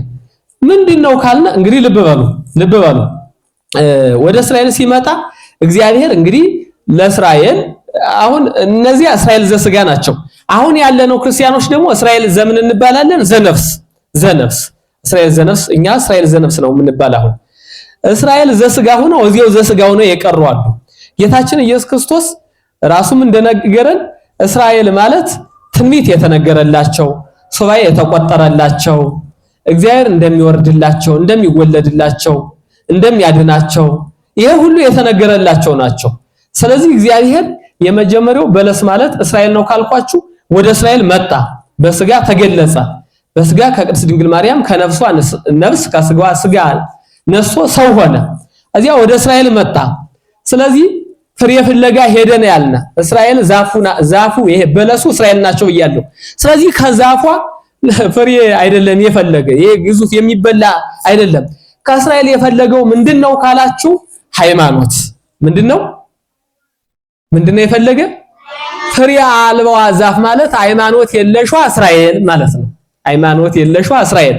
ምንድነው ካልነ እንግዲህ ልብ በሉ ወደ እስራኤል ሲመጣ እግዚአብሔር እንግዲህ ለእስራኤል አሁን እነዚህ እስራኤል ዘስጋ ናቸው። አሁን ያለነው ክርስቲያኖች ደግሞ እስራኤል ዘምን እንባላለን። ዘነፍስ እስራኤል ዘነፍስ፣ እኛ እስራኤል ዘነፍስ ነው የምንባል። አሁን እስራኤል ዘስጋ ሆነው እዚያው ዘስጋ ሆነው የቀሩ አሉ። ጌታችን ኢየሱስ ክርስቶስ ራሱም እንደነገረን እስራኤል ማለት ትንቢት የተነገረላቸው፣ ሱባኤ የተቆጠረላቸው፣ እግዚአብሔር እንደሚወርድላቸው፣ እንደሚወለድላቸው፣ እንደሚያድናቸው ይሄ ሁሉ የተነገረላቸው ናቸው። ስለዚህ እግዚአብሔር የመጀመሪያው በለስ ማለት እስራኤል ነው ካልኳችሁ ወደ እስራኤል መጣ፣ በስጋ ተገለጸ። በስጋ ከቅድስት ድንግል ማርያም ከነፍሷ ነፍስ ከስጋዋ ስጋ ነስቶ ሰው ሆነ። እዚያ ወደ እስራኤል መጣ። ስለዚህ ፍሬ ፍለጋ ሄደን ያልነ እስራኤል ዛፉ ይሄ በለሱ እስራኤል ናቸው ብያለሁ። ስለዚህ ከዛፏ ፍሬ አይደለም የፈለገ፣ ይሄ ግዙፍ የሚበላ አይደለም። ከእስራኤል የፈለገው ምንድነው ካላችሁ ሃይማኖት። ምንድነው የፈለገ? ፍሬ አልባዋ ዛፍ ማለት ሃይማኖት የለሿ እስራኤል ማለት ነው። ሃይማኖት የለሿ እስራኤል።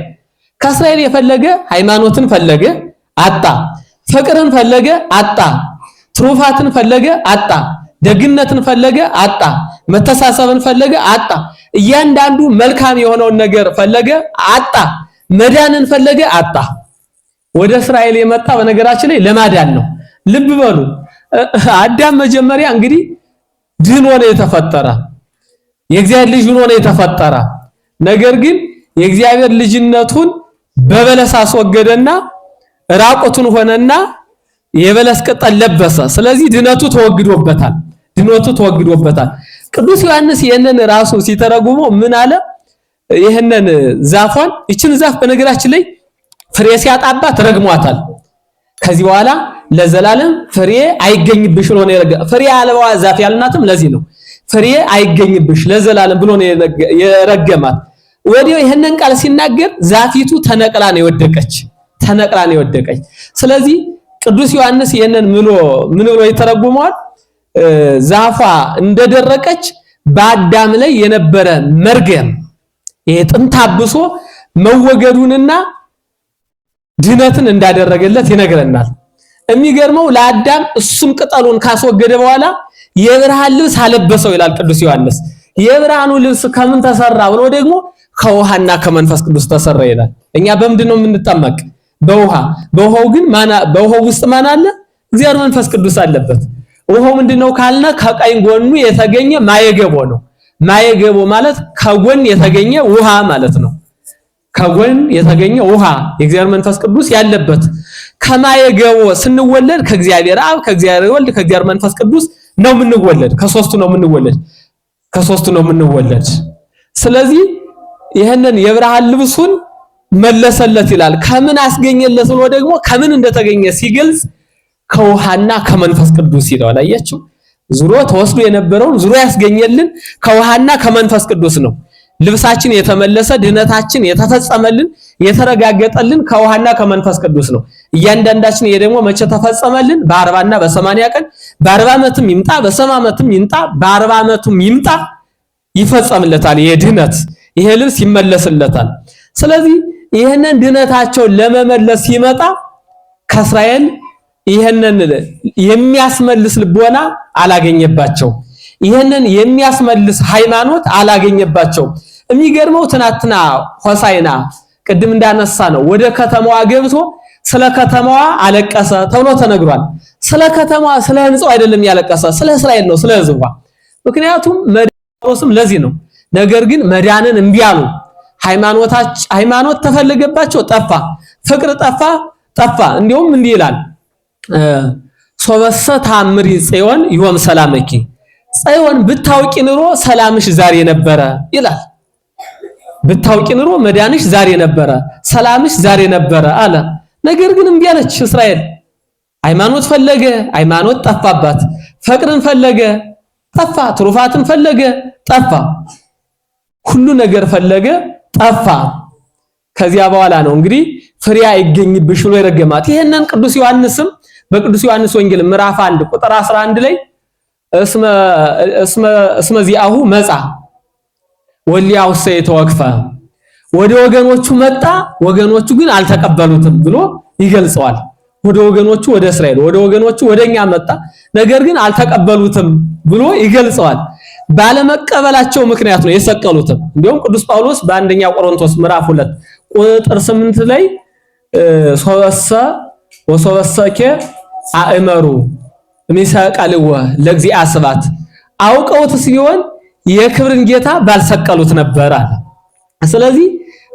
ከእስራኤል የፈለገ ሃይማኖትን ፈለገ አጣ፣ ፍቅርን ፈለገ አጣ፣ ትሩፋትን ፈለገ አጣ፣ ደግነትን ፈለገ አጣ፣ መተሳሰብን ፈለገ አጣ፣ እያንዳንዱ መልካም የሆነውን ነገር ፈለገ አጣ፣ መዳንን ፈለገ አጣ። ወደ እስራኤል የመጣ በነገራችን ላይ ለማዳን ነው። ልብ በሉ። አዳም መጀመሪያ እንግዲህ ድኖ ነው የተፈጠረ፣ የእግዚአብሔር ልጅ ሆኖ ነው የተፈጠረ። ነገር ግን የእግዚአብሔር ልጅነቱን በበለስ አስወገደና ራቁቱን ሆነና የበለስ ቅጠል ለበሰ። ስለዚህ ድነቱ ተወግዶበታል። ቅዱስ ዮሐንስ ይህንን ራሱ ሲተረጉመው ምን አለ? ይህንን ዛፏን ይችን ዛፍ በነገራችን ላይ ፍሬ ሲያጣባት ረግሟታል። ከዚህ በኋላ ለዘላለም ፍሬ አይገኝብሽ ብሎ ነው ፍሬ አልባዋ ዛፍ ያልናትም ለዚህ ነው። ፍሬ አይገኝብሽ ለዘላለም ብሎ ነው የረገማት። ወዲያው ይሄንን ቃል ሲናገር ዛፊቱ ተነቅላ ነው የወደቀች። ስለዚህ ቅዱስ ዮሐንስ ይሄንን ምን ብሎ ይተረጉመዋል? ዛፏ እንደደረቀች በአዳም ላይ የነበረ መርገም ይሄ ጥንተ አብሶ መወገዱንና ድነትን እንዳደረገለት ይነግረናል። የሚገርመው ለአዳም እሱም ቅጠሉን ካስወገደ በኋላ የብርሃን ልብስ አለበሰው ይላል ቅዱስ ዮሐንስ። የብርሃኑ ልብስ ከምን ተሰራ ብሎ ደግሞ ከውሃና ከመንፈስ ቅዱስ ተሰራ ይላል። እኛ በምንድን ነው የምንጠመቅ? በውሃ። በውሃው ውስጥ ማን አለ? እግዚአብሔር መንፈስ ቅዱስ አለበት። ውሃው ምንድነው ካልነ ከቀኝ ጎኑ የተገኘ ማየገቦ ነው። ማየገቦ ማለት ከጎን የተገኘ ውሃ ማለት ነው። ከጎን የተገኘ ውሃ የእግዚአብሔር መንፈስ ቅዱስ ያለበት። ከማየገቦ ስንወለድ ከእግዚአብሔር አብ፣ ከእግዚአብሔር ወልድ፣ ከእግዚአብሔር መንፈስ ቅዱስ ነው የምንወለድ። ከሶስቱ ነው የምንወለድ። ስለዚህ ይሄንን የብርሃን ልብሱን መለሰለት ይላል። ከምን አስገኘለት ብሎ ደግሞ ከምን እንደተገኘ ሲገልጽ ከውሃና ከመንፈስ ቅዱስ ይለዋል። አያችሁ፣ ዙሮ ተወስዶ የነበረውን ዙሮ ያስገኘልን ከውሃና ከመንፈስ ቅዱስ ነው። ልብሳችን የተመለሰ ድነታችን የተፈጸመልን የተረጋገጠልን ከውሃና ከመንፈስ ቅዱስ ነው። እያንዳንዳችን ይሄ ደግሞ መቼ ተፈጸመልን? በ40 እና በ80 ቀን። በ40 ዓመትም ይምጣ በ70 ዓመትም ይምጣ በ40 ዓመቱም ይምጣ ይፈጸምለታል። ይሄ ድነት ይሄ ልብስ ይመለስለታል። ስለዚህ ይሄንን ድነታቸውን ለመመለስ ሲመጣ ከእስራኤል ይሄንን የሚያስመልስ ልቦና አላገኘባቸው። ይሄንን የሚያስመልስ ሃይማኖት አላገኘባቸው። የሚገርመው ትናንትና ሆሳዕና ቅድም እንዳነሳ ነው ወደ ከተማዋ ገብቶ ስለ ከተማዋ አለቀሰ ተብሎ ተነግሯል። ስለ ከተማዋ ስለ ሕንጻው አይደለም ያለቀሰ፣ ስለ እስራኤል ነው፣ ስለ ሕዝቧ። ምክንያቱም መዳኖስም ለዚህ ነው። ነገር ግን መዳንን እምቢ አሉ። ሃይማኖት ተፈለገባቸው፣ ጠፋ። ፍቅር ጠፋ። እንዲሁም እንዲህ ይላል ሶበሰ ታምሪ ጽዮን ይወም ሰላመኪ፣ ጽዮን ብታውቂ ኑሮ ሰላምሽ ዛሬ ነበረ ይላል። ብታውቂ ኑሮ መዳንሽ ዛሬ ነበረ፣ ሰላምሽ ዛሬ ነበረ አለ። ነገር ግን እምቢ አለች እስራኤል። ሃይማኖት ፈለገ፣ ሃይማኖት ጠፋባት። ፍቅርን ፈለገ፣ ጠፋ። ትሩፋትን ፈለገ፣ ጠፋ። ሁሉ ነገር ፈለገ፣ ጠፋ። ከዚያ በኋላ ነው እንግዲህ ፍሬ አይገኝብሽ ብሎ የረገማት። ይሄንን ቅዱስ ዮሐንስም በቅዱስ ዮሐንስ ወንጌል ምዕራፍ 1 ቁጥር 11 ላይ እስመ ዚአሁ መጻ ወሊያውሰ የተወክፈ፣ ወደ ወገኖቹ መጣ ወገኖቹ ግን አልተቀበሉትም ብሎ ይገልጸዋል። ወደ ወገኖቹ ወደ እስራኤል፣ ወደ ወገኖቹ ወደኛ መጣ ነገር ግን አልተቀበሉትም ብሎ ይገልጸዋል። ባለመቀበላቸው ምክንያት ነው የሰቀሉትም። እንዲሁም ቅዱስ ጳውሎስ በአንደኛ ቆሮንቶስ ምዕራፍ 2 ቁጥር 8 ላይ ወሶበሰከ አእመሩ ሚሰቀልወ ለእግዚአ ስብሐት አውቀውትስ ቢሆን የክብርን ጌታ ባልሰቀሉት ነበር አለ። ስለዚህ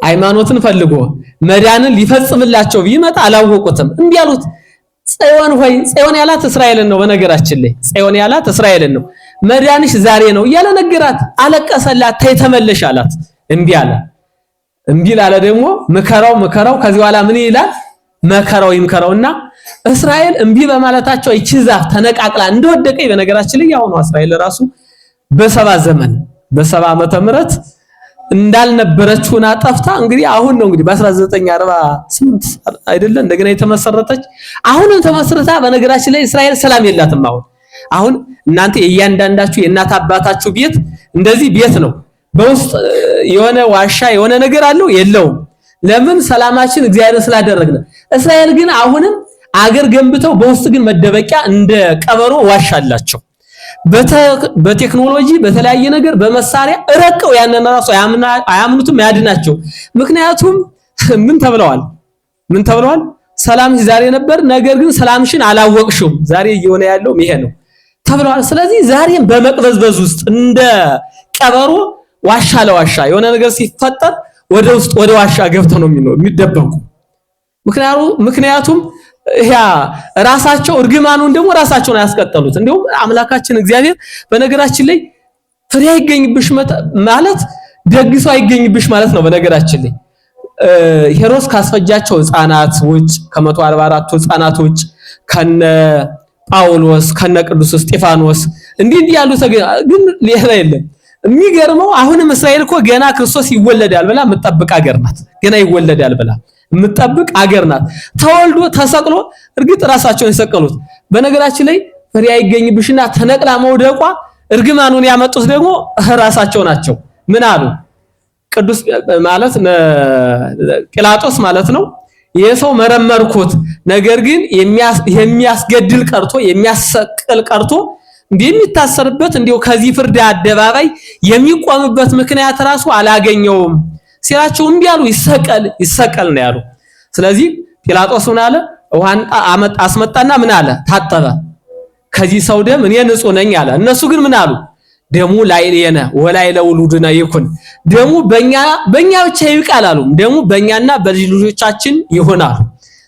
ሃይማኖትን ፈልጎ መዳንን ሊፈጽምላቸው ቢመጣ አላወቁትም፣ እንዲህ አሉት። ጽዮን ሆይ ጽዮን ያላት እስራኤልን ነው። በነገራችን ላይ ጽዮን ያላት እስራኤልን ነው። መዳንሽ ዛሬ ነው እያለ ነገራት፣ አለቀሰላት፣ ተይ ተመለሽ አላት። እንዲህ አለ። እንዲህ ላለ ደግሞ ምከራው ከዚህ በኋላ ምን ይላል? መከራው ይምከራውና እስራኤል እምቢ በማለታቸው እቺ ዛፍ ተነቃቅላ እንደወደቀኝ በነገራችን ላይ ያው ነው እስራኤል ራሱ በ70 ዓመተ ምህረት እንዳልነበረችውና ጠፍታ እንግዲህ አሁን ነው እንግዲህ በ1948 አይደለ እንደገና የተመሰረተች። አሁንም ተመስርታ በነገራችን ላይ እስራኤል ሰላም የላትም። አሁን እናንተ የእያንዳንዳችሁ የእናት አባታችሁ ቤት እንደዚህ ቤት ነው። በውስጥ የሆነ ዋሻ የሆነ ነገር አለው የለውም? ለምን? ሰላማችን እግዚአብሔር ስላደረግነ። እስራኤል ግን አሁንም አገር ገንብተው በውስጥ ግን መደበቂያ እንደ ቀበሮ ዋሻ አላቸው። በቴክኖሎጂ በተለያየ ነገር በመሳሪያ ረቀው ያንን ራሱ አያምኑትም ያድናቸው። ምክንያቱም ምን ተብለዋል? ሰላምሽ ዛሬ ነበር፣ ነገር ግን ሰላምሽን አላወቅሽም። ዛሬ እየሆነ ያለው ይሄ ነው ተብለዋል። ስለዚህ ዛሬም በመቅበዝበዝ ውስጥ እንደ ቀበሮ ዋሻ ለዋሻ የሆነ ነገር ሲፈጠር ወደ ውስጥ ወደ ዋሻ ገብተው ነው የሚደበቁ። ምክንያቱም ያ ራሳቸው እርግማኑን ደግሞ ራሳቸውን ያስቀጠሉት። እንዲሁም አምላካችን እግዚአብሔር በነገራችን ላይ ፍሬ አይገኝብሽ ማለት ደግሶ አይገኝብሽ ማለት ነው። በነገራችን ላይ ሄሮድስ ካስፈጃቸው ሕፃናት ውጭ ከ144 ሕፃናት ውጭ ከነ ጳውሎስ ከነ ቅዱስ እስጢፋኖስ እንዲህ ያሉ ግን ሌላ የለም። የሚገርመው አሁንም እስራኤል እኮ ገና ክርስቶስ ይወለዳል ብላ የምትጠብቅ አገር ናት። ገና ይወለዳል ብላ የምትጠብቅ አገር ናት። ተወልዶ ተሰቅሎ እርግጥ ራሳቸውን የሰቀሉት በነገራችን ላይ ፍሬ አይገኝብሽና ተነቅላ መውደቋ እርግማኑን ያመጡት ደግሞ ራሳቸው ናቸው። ምን አሉ? ቅዱስ ማለት ጲላጦስ ማለት ነው። የሰው መረመርኩት፣ ነገር ግን የሚያስገድል ቀርቶ የሚያሰቅል ቀርቶ እንደሚታሰርበት እንዲው ከዚህ ፍርድ አደባባይ የሚቆምበት ምክንያት ራሱ አላገኘውም ሲላቸው እምቢ አሉ። ይሰቀል ነው ያሉ። ስለዚህ ጲላጦስ ምን አለ? ውሃን አስመጣና ምን አለ? ታጠበ። ከዚህ ሰው ደም እኔ ንጹህ ነኝ አለ። እነሱ ግን ምን አሉ? ደሙ ላይለነ ወላይለ ውሉድና ይኩን፣ ደሙ በእኛ ብቻ ይብቃል አሉ። ደሙ በእኛና በልጅ ልጆቻችን ይሆናሉ።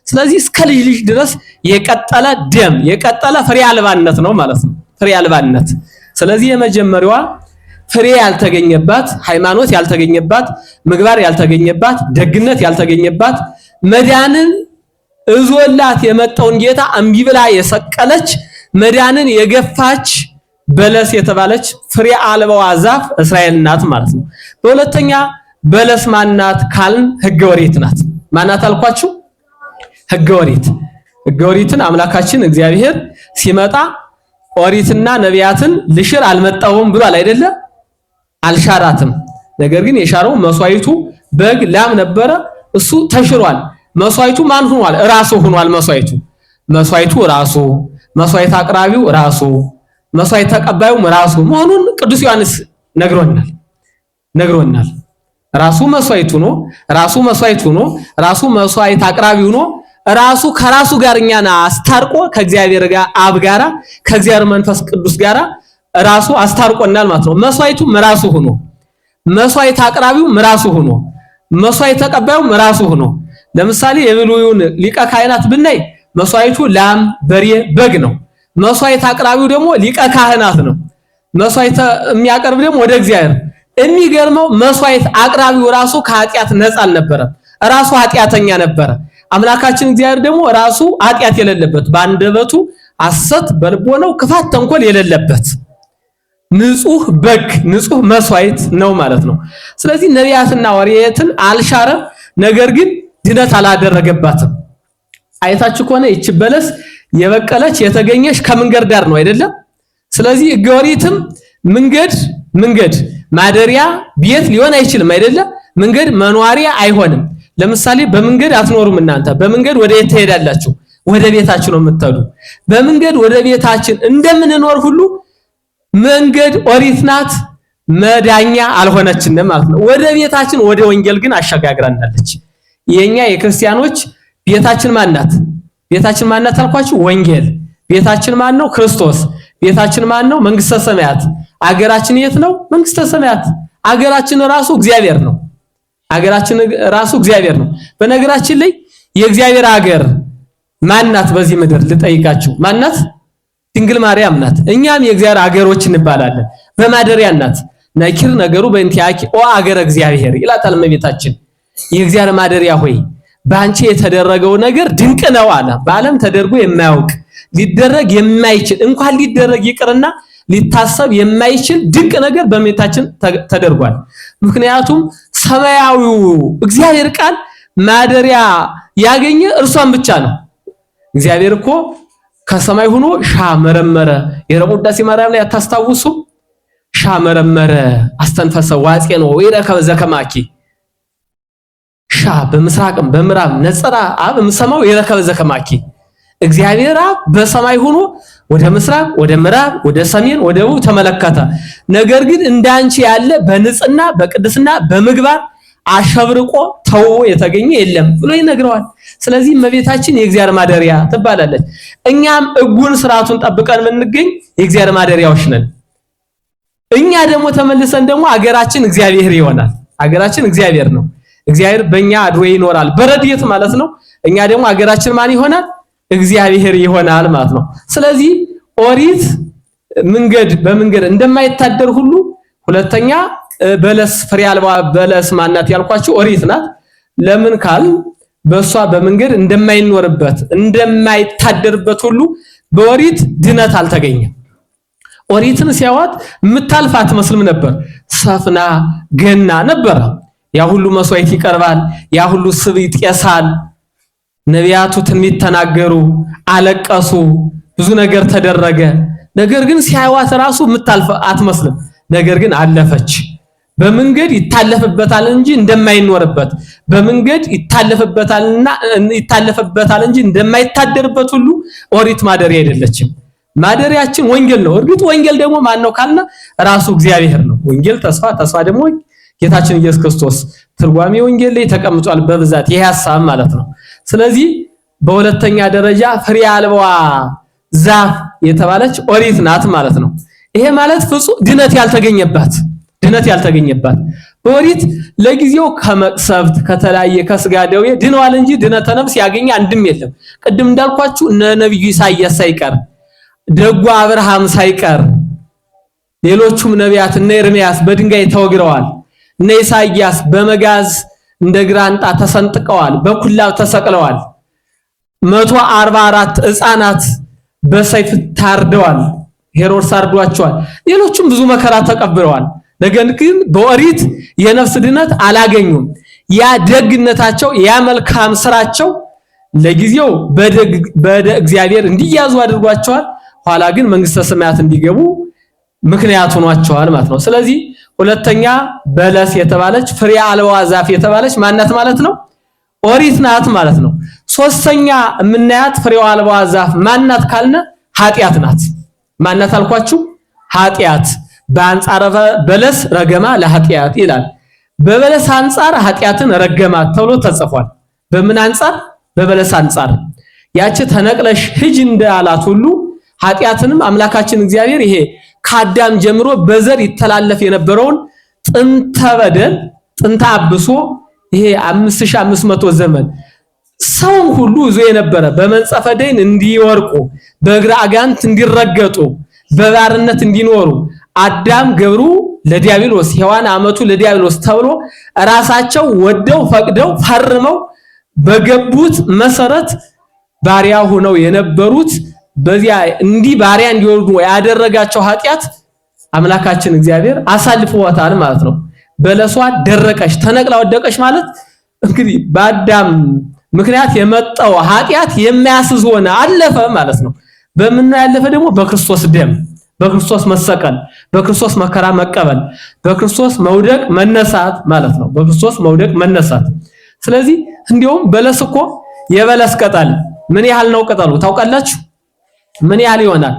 ስለዚህ እስከ ልጅ ድረስ የቀጠለ ደም የቀጠለ ፍሬ አልባነት ነው ማለት ነው። ፍሬ አልባነት። ስለዚህ የመጀመሪያዋ ፍሬ ያልተገኘባት ሃይማኖት ያልተገኘባት ምግባር ያልተገኘባት ደግነት ያልተገኘባት መዳንን እዞላት የመጣውን ጌታ እምቢ ብላ የሰቀለች መዳንን የገፋች በለስ የተባለች ፍሬ አልባዋ ዛፍ እስራኤል ናት ማለት ነው። በሁለተኛ በለስ ማናት ካልን ሕገ ኦሪት ናት። ማናት አልኳችሁ? ሕገ ኦሪት። ሕገ ኦሪትን አምላካችን እግዚአብሔር ሲመጣ ኦሪትና ነቢያትን ልሽር አልመጣሁም ብሏል አይደለ? አልሻራትም። ነገር ግን የሻረው መስዋዕቱ በግ ላም ነበረ፣ እሱ ተሽሯል። መስዋዕቱ ማን ሆኗል? ራሱ ሆኗል። መስዋዕቱ ራሱ፣ መስዋዕት አቅራቢው ራሱ፣ መስዋዕት ተቀባዩም ራሱ መሆኑን ቅዱስ ዮሐንስ ነግሮናል። ራሱ መስዋዕቱ ነው፣ ራሱ መስዋዕቱ ነው፣ ራሱ መስዋዕት አቅራቢው ነው። ራሱ ከራሱ ጋር እኛን አስታርቆ ከእግዚአብሔር ጋር አብ ጋራ ከእግዚአብሔር መንፈስ ቅዱስ ጋራ ራሱ አስታርቆናል ማለት ነው። መስዋዕቱ ራሱ ሆኖ፣ መስዋዕት አቅራቢው ራሱ ሆኖ፣ መስዋዕት ተቀባዩም ራሱ ሆኖ። ለምሳሌ የብሉይን ሊቀ ካህናት ብናይ መስዋዕቱ ላም፣ በሬ፣ በግ ነው። መስዋዕት አቅራቢው ደግሞ ሊቀ ካህናት ነው። መስዋዕት የሚያቀርብ ደግሞ ወደ እግዚአብሔር። የሚገርመው መስዋዕት አቅራቢው ራሱ ከኃጢአት ነፃ አልነበረም። ራሱ ኃጢአተኛ ነበረ። አምላካችን እግዚአብሔር ደግሞ ራሱ ኃጢአት የሌለበት በአንደበቱ ሐሰት በልቦናው ክፋት ተንኮል የሌለበት ንጹህ በግ ንጹህ መስዋዕት ነው ማለት ነው። ስለዚህ ነቢያትና ኦሪትን አልሻረም፣ ነገር ግን ድነት አላደረገባትም። አይታችሁ ከሆነ ይች በለስ የበቀለች የተገኘች ከመንገድ ዳር ነው አይደለም? ስለዚህ ሕገ ኦሪትም መንገድ ማደሪያ ቤት ሊሆን አይችልም አይደለም? መንገድ መኗሪያ አይሆንም። ለምሳሌ በመንገድ አትኖሩም እናንተ። በመንገድ ወደ የት ትሄዳላችሁ? ወደ ቤታችሁ ነው የምትሄዱ። በመንገድ ወደ ቤታችን እንደምንኖር ሁሉ መንገድ ኦሪት ናት፣ መዳኛ አልሆነችንም ማለት ነው። ወደ ቤታችን ወደ ወንጌል ግን አሸጋግራናለች። የኛ የክርስቲያኖች ቤታችን ማናት? ቤታችን ማናት አልኳችሁ? ወንጌል። ቤታችን ማን ነው? ክርስቶስ። ቤታችን ማን ነው? መንግስተ ሰማያት። አገራችን የት ነው? መንግስተ ሰማያት። አገራችን ራሱ እግዚአብሔር ነው። አገራችን ራሱ እግዚአብሔር ነው። በነገራችን ላይ የእግዚአብሔር አገር ማናት? በዚህ ምድር ልጠይቃችሁ፣ ማናት? ድንግል ማርያም ናት። እኛም የእግዚአብሔር አገሮች እንባላለን። በማደሪያ ናት። ነኪር ነገሩ በእንቲአኪ ኦ አገረ እግዚአብሔር ይላታል እመቤታችን። የእግዚአብሔር ማደሪያ ሆይ በአንቺ የተደረገው ነገር ድንቅ ነው አለ። በዓለም ተደርጎ የማያውቅ ሊደረግ የማይችል እንኳን ሊደረግ ይቅርና ሊታሰብ የማይችል ድንቅ ነገር በእመቤታችን ተደርጓል። ምክንያቱም ሰማያዊው እግዚአብሔር ቃል ማደሪያ ያገኘ እርሷን ብቻ ነው። እግዚአብሔር እኮ ከሰማይ ሆኖ ሻ መረመረ። የረቡዕ ውዳሴ ማርያም ላይ አታስታውሱ? ሻ መረመረ አስተንፈሰ ዋጼ ነው ወይረከበ ዘከማኪ። ሻ በምስራቅም በምዕራብ ነጸራ አብ እምሰማው የረከበ ዘከማኪ። እግዚአብሔር አብ በሰማይ ሆኖ ወደ ምስራቅ ወደ ምዕራብ ወደ ሰሜን ወደ ደቡብ ተመለከተ። ነገር ግን እንዳንቺ ያለ በንጽህና በቅድስና በምግባር አሸብርቆ ተውቦ የተገኘ የለም ብሎ ይነግረዋል። ስለዚህ እመቤታችን የእግዚአብሔር ማደሪያ ትባላለች። እኛም ሕጉን ስርዓቱን ጠብቀን የምንገኝ የእግዚአብሔር ማደሪያዎች ነን። እኛ ደግሞ ተመልሰን ደግሞ አገራችን እግዚአብሔር ይሆናል። አገራችን እግዚአብሔር ነው። እግዚአብሔር በእኛ አድሮ ይኖራል በረድኤት ማለት ነው። እኛ ደግሞ አገራችን ማን ይሆናል? እግዚአብሔር ይሆናል ማለት ነው። ስለዚህ ኦሪት በመንገድ እንደማይታደር ሁሉ ሁለተኛ በለስ ፍሬ አልባ በለስ ማናት ያልኳችሁ ኦሪት ናት። ለምን ካል በሷ በመንገድ እንደማይኖርበት እንደማይታደርበት ሁሉ በኦሪት ድነት አልተገኘም። ኦሪትን ሲያዋት የምታልፍ አትመስልም ነበር። ሰፍና ገና ነበር። ያ ሁሉ መስዋዕት ይቀርባል፣ ያ ሁሉ ስብ ይጤሳል። ነቢያቱ ትንቢት ተናገሩ፣ አለቀሱ፣ ብዙ ነገር ተደረገ። ነገር ግን ሲያዋት ራሱ የምታልፍ አትመስልም። ነገር ግን አለፈች። በመንገድ ይታለፍበታል እንጂ እንደማይኖርበት፣ በመንገድ ይታለፍበታል እንጂ እንደማይታደርበት ሁሉ ኦሪት ማደሪያ አይደለችም። ማደሪያችን ወንጌል ነው። እርግጥ ወንጌል ደግሞ ማን ነው ካልና ራሱ እግዚአብሔር ነው። ወንጌል ተስፋ ደግሞ ጌታችን ኢየሱስ ክርስቶስ ትርጓሜ ወንጌል ላይ ተቀምጧል በብዛት ይሄ ሐሳብ ማለት ነው። ስለዚህ በሁለተኛ ደረጃ ፍሬ አልባዋ ዛፍ የተባለች ኦሪት ናት ማለት ነው። ይሄ ማለት ፍጹም ድነት ያልተገኘባት በኦሪት ለጊዜው ከመቅሰፍት ከተለያየ ከስጋ ደዌ ድነዋል እንጂ ድነተ ነፍስ ያገኘ አንድም የለም። ቅድም እንዳልኳችሁ እነ ነብዩ ኢሳይያስ ሳይቀር ደጉ አብርሃም ሳይቀር ሌሎቹም ነቢያት እነ ኤርምያስ በድንጋይ ተወግረዋል። እነ ኢሳይያስ በመጋዝ እንደ ግራንጣ ተሰንጥቀዋል፣ በኩላብ ተሰቅለዋል። 144 ሕፃናት በሰይፍ ታርደዋል፣ ሄሮድስ አርዷቸዋል። ሌሎችም ብዙ መከራ ተቀብለዋል። ነገር ግን በኦሪት የነፍስ ድነት አላገኙም። ያ ደግነታቸው ያ መልካም ስራቸው ለጊዜው በእግዚአብሔር እንዲያዙ አድርጓቸዋል። ኋላ ግን መንግስተ ሰማያት እንዲገቡ ምክንያት ሆኗቸዋል ማለት ነው። ስለዚህ ሁለተኛ በለስ የተባለች ፍሬ አልባዋ ዛፍ የተባለች ማናት ማለት ነው? ኦሪት ናት ማለት ነው። ሶስተኛ የምናያት ፍሬው አልባዋ ዛፍ ማናት ካልነ ኃጢአት ናት። ማናት አልኳችሁ? ኃጢአት። በአንጻረ በለስ ረገማ ለኃጢአት ይላል። በበለስ አንጻር ኃጢአትን ረገማት ተብሎ ተጽፏል። በምን አንጻር? በበለስ አንጻር። ያቺ ተነቅለሽ ሂጂ እንዳላት ሁሉ ኃጢአትንም አምላካችን እግዚአብሔር ይሄ ከአዳም ጀምሮ በዘር ይተላለፍ የነበረውን ጥንተ በደል ጥንተ አብሶ ይሄ 5500 ዘመን ሰውን ሁሉ ይዞ የነበረ በመንጸፈ ደይን እንዲወርቁ በእግረ አጋንንት እንዲረገጡ በባርነት እንዲኖሩ አዳም ገብሩ ለዲያብሎስ ሔዋን አመቱ ለዲያብሎስ ተብሎ ራሳቸው ወደው ፈቅደው ፈርመው በገቡት መሰረት ባሪያ ሆነው የነበሩት በዚያ እንዲህ ባሪያ እንዲወርዱ ያደረጋቸው ኃጢአት አምላካችን እግዚአብሔር አሳልፎታል ማለት ነው። በለሷ ደረቀች፣ ተነቅላ ወደቀች ማለት እንግዲህ በአዳም ምክንያት የመጣው ኃጢአት የሚያስዝ ሆነ አለፈ ማለት ነው። በምን ያለፈ ደግሞ በክርስቶስ ደም፣ በክርስቶስ መሰቀል፣ በክርስቶስ መከራ መቀበል፣ በክርስቶስ መውደቅ መነሳት ማለት ነው። በክርስቶስ መውደቅ መነሳት። ስለዚህ እንዲያውም በለስ እኮ የበለስ ቅጠል ምን ያህል ነው ቅጠሉ ታውቃላችሁ? ምን ያህል ይሆናል?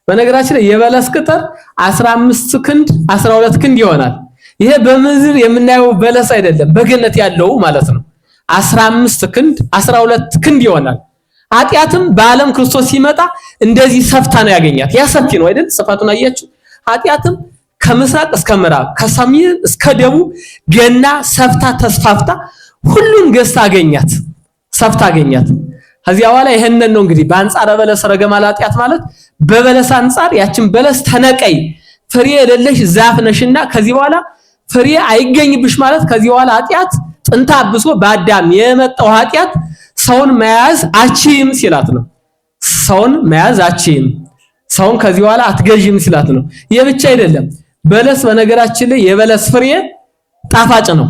በነገራችን ላይ የበለስ ቅጠል 15 ክንድ 12 ክንድ ይሆናል። ይሄ በምድር የምናየው በለስ አይደለም፣ በገነት ያለው ማለት ነው። 15 ክንድ 12 ክንድ ይሆናል። ኃጢአትም በዓለም ክርስቶስ ሲመጣ እንደዚህ ሰፍታ ነው ያገኛት። ያ ሰፊ ነው አይደል? ስፋቱን አያችሁ? ኃጢአትም ከምስራቅ እስከ ምዕራብ ከሰሜን እስከ ደቡብ ገና ሰፍታ ተስፋፍታ ሁሉን ገዝታ አገኛት፣ ሰፍታ አገኛት። ከዚያ በኋላ ይሄንን ነው እንግዲህ በአንጻረ በለስ ረገማል ኃጢአት ማለት በበለስ አንጻር ያችን በለስ ተነቀይ ፍሬ የሌለሽ ዛፍ ነሽና ከዚህ በኋላ ፍሬ አይገኝብሽ ማለት ከዚህ በኋላ ኃጢአት ጥንታ አብሶ በአዳም የመጣው ኃጢአት ሰውን መያዝ አችም ሲላት ነው። ሰውን መያዝ አችም፣ ሰውን ከዚህ በኋላ አትገዥም ሲላት ነው። የብቻ አይደለም በለስ በነገራችን ላይ የበለስ ፍሬ ጣፋጭ ነው።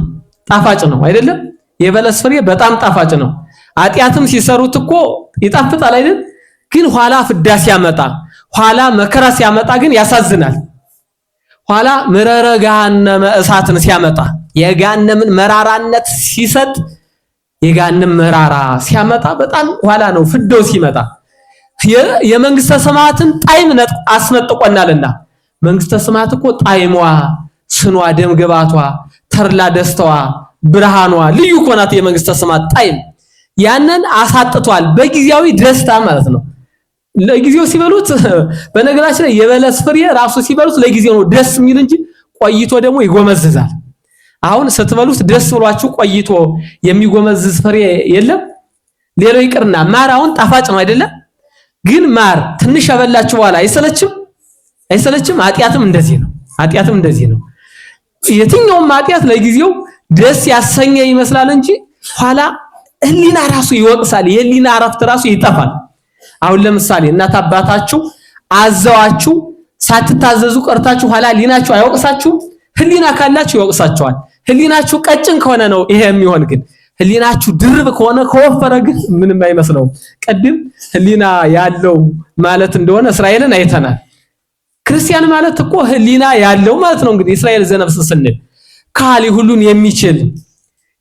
ጣፋጭ ነው አይደለም? የበለስ ፍሬ በጣም ጣፋጭ ነው። ኃጢአትም ሲሰሩት እኮ ይጣፍጣል አይደል? ግን ኋላ ፍዳ ሲያመጣ ኋላ መከራ ሲያመጣ ግን ያሳዝናል። ኋላ መረረ ገሃነመ እሳትን ሲያመጣ የገሃነምን መራራነት ሲሰጥ የገሃነም መራራ ሲያመጣ በጣም ኋላ ነው ፍዳው ሲመጣ። የመንግስተ ሰማያትን ጣዕም አስነጥቆናልና መንግስተ ሰማያት እኮ ጣዕሟ፣ ስኗ፣ ደም ግባቷ፣ ተርላ ደስታዋ፣ ብርሃኗ ልዩ እኮ ናት የመንግስተ ሰማያት ጣዕም። ያንን አሳጥቷል በጊዜያዊ ደስታ ማለት ነው። ለጊዜው ሲበሉት በነገራችን ላይ የበለስ ፍሬ ራሱ ሲበሉት ለጊዜው ነው ደስ የሚል እንጂ ቆይቶ ደግሞ ይጎመዝዛል። አሁን ስትበሉት ደስ ብሏችሁ ቆይቶ የሚጎመዝዝ ፍሬ የለም። ሌላው ይቅርና ማር አሁን ጣፋጭ ነው አይደለም? ግን ማር ትንሽ ያበላችሁ በኋላ አይሰለችም? አይሰለችም? ኃጢአትም እንደዚህ ነው። ኃጢአትም እንደዚህ ነው። የትኛውም ኃጢአት ለጊዜው ደስ ያሰኘ ይመስላል እንጂ ኋላ ህሊና ራሱ ይወቅሳል። የህሊና እረፍት ራሱ ይጠፋል። አሁን ለምሳሌ እናት አባታችሁ አዘዋችሁ ሳትታዘዙ ቀርታችሁ ኋላ ህሊናችሁ አይወቅሳችሁም? ህሊና ካላችሁ ይወቅሳችኋል። ህሊናችሁ ቀጭን ከሆነ ነው ይሄ የሚሆን። ግን ህሊናችሁ ድርብ ከሆነ ከወፈረ ግን ምንም አይመስለውም። ቀድም ህሊና ያለው ማለት እንደሆነ እስራኤልን አይተናል። ክርስቲያን ማለት እኮ ህሊና ያለው ማለት ነው። እንግዲህ እስራኤል ዘነፍስ ስንል ካሊ ሁሉን የሚችል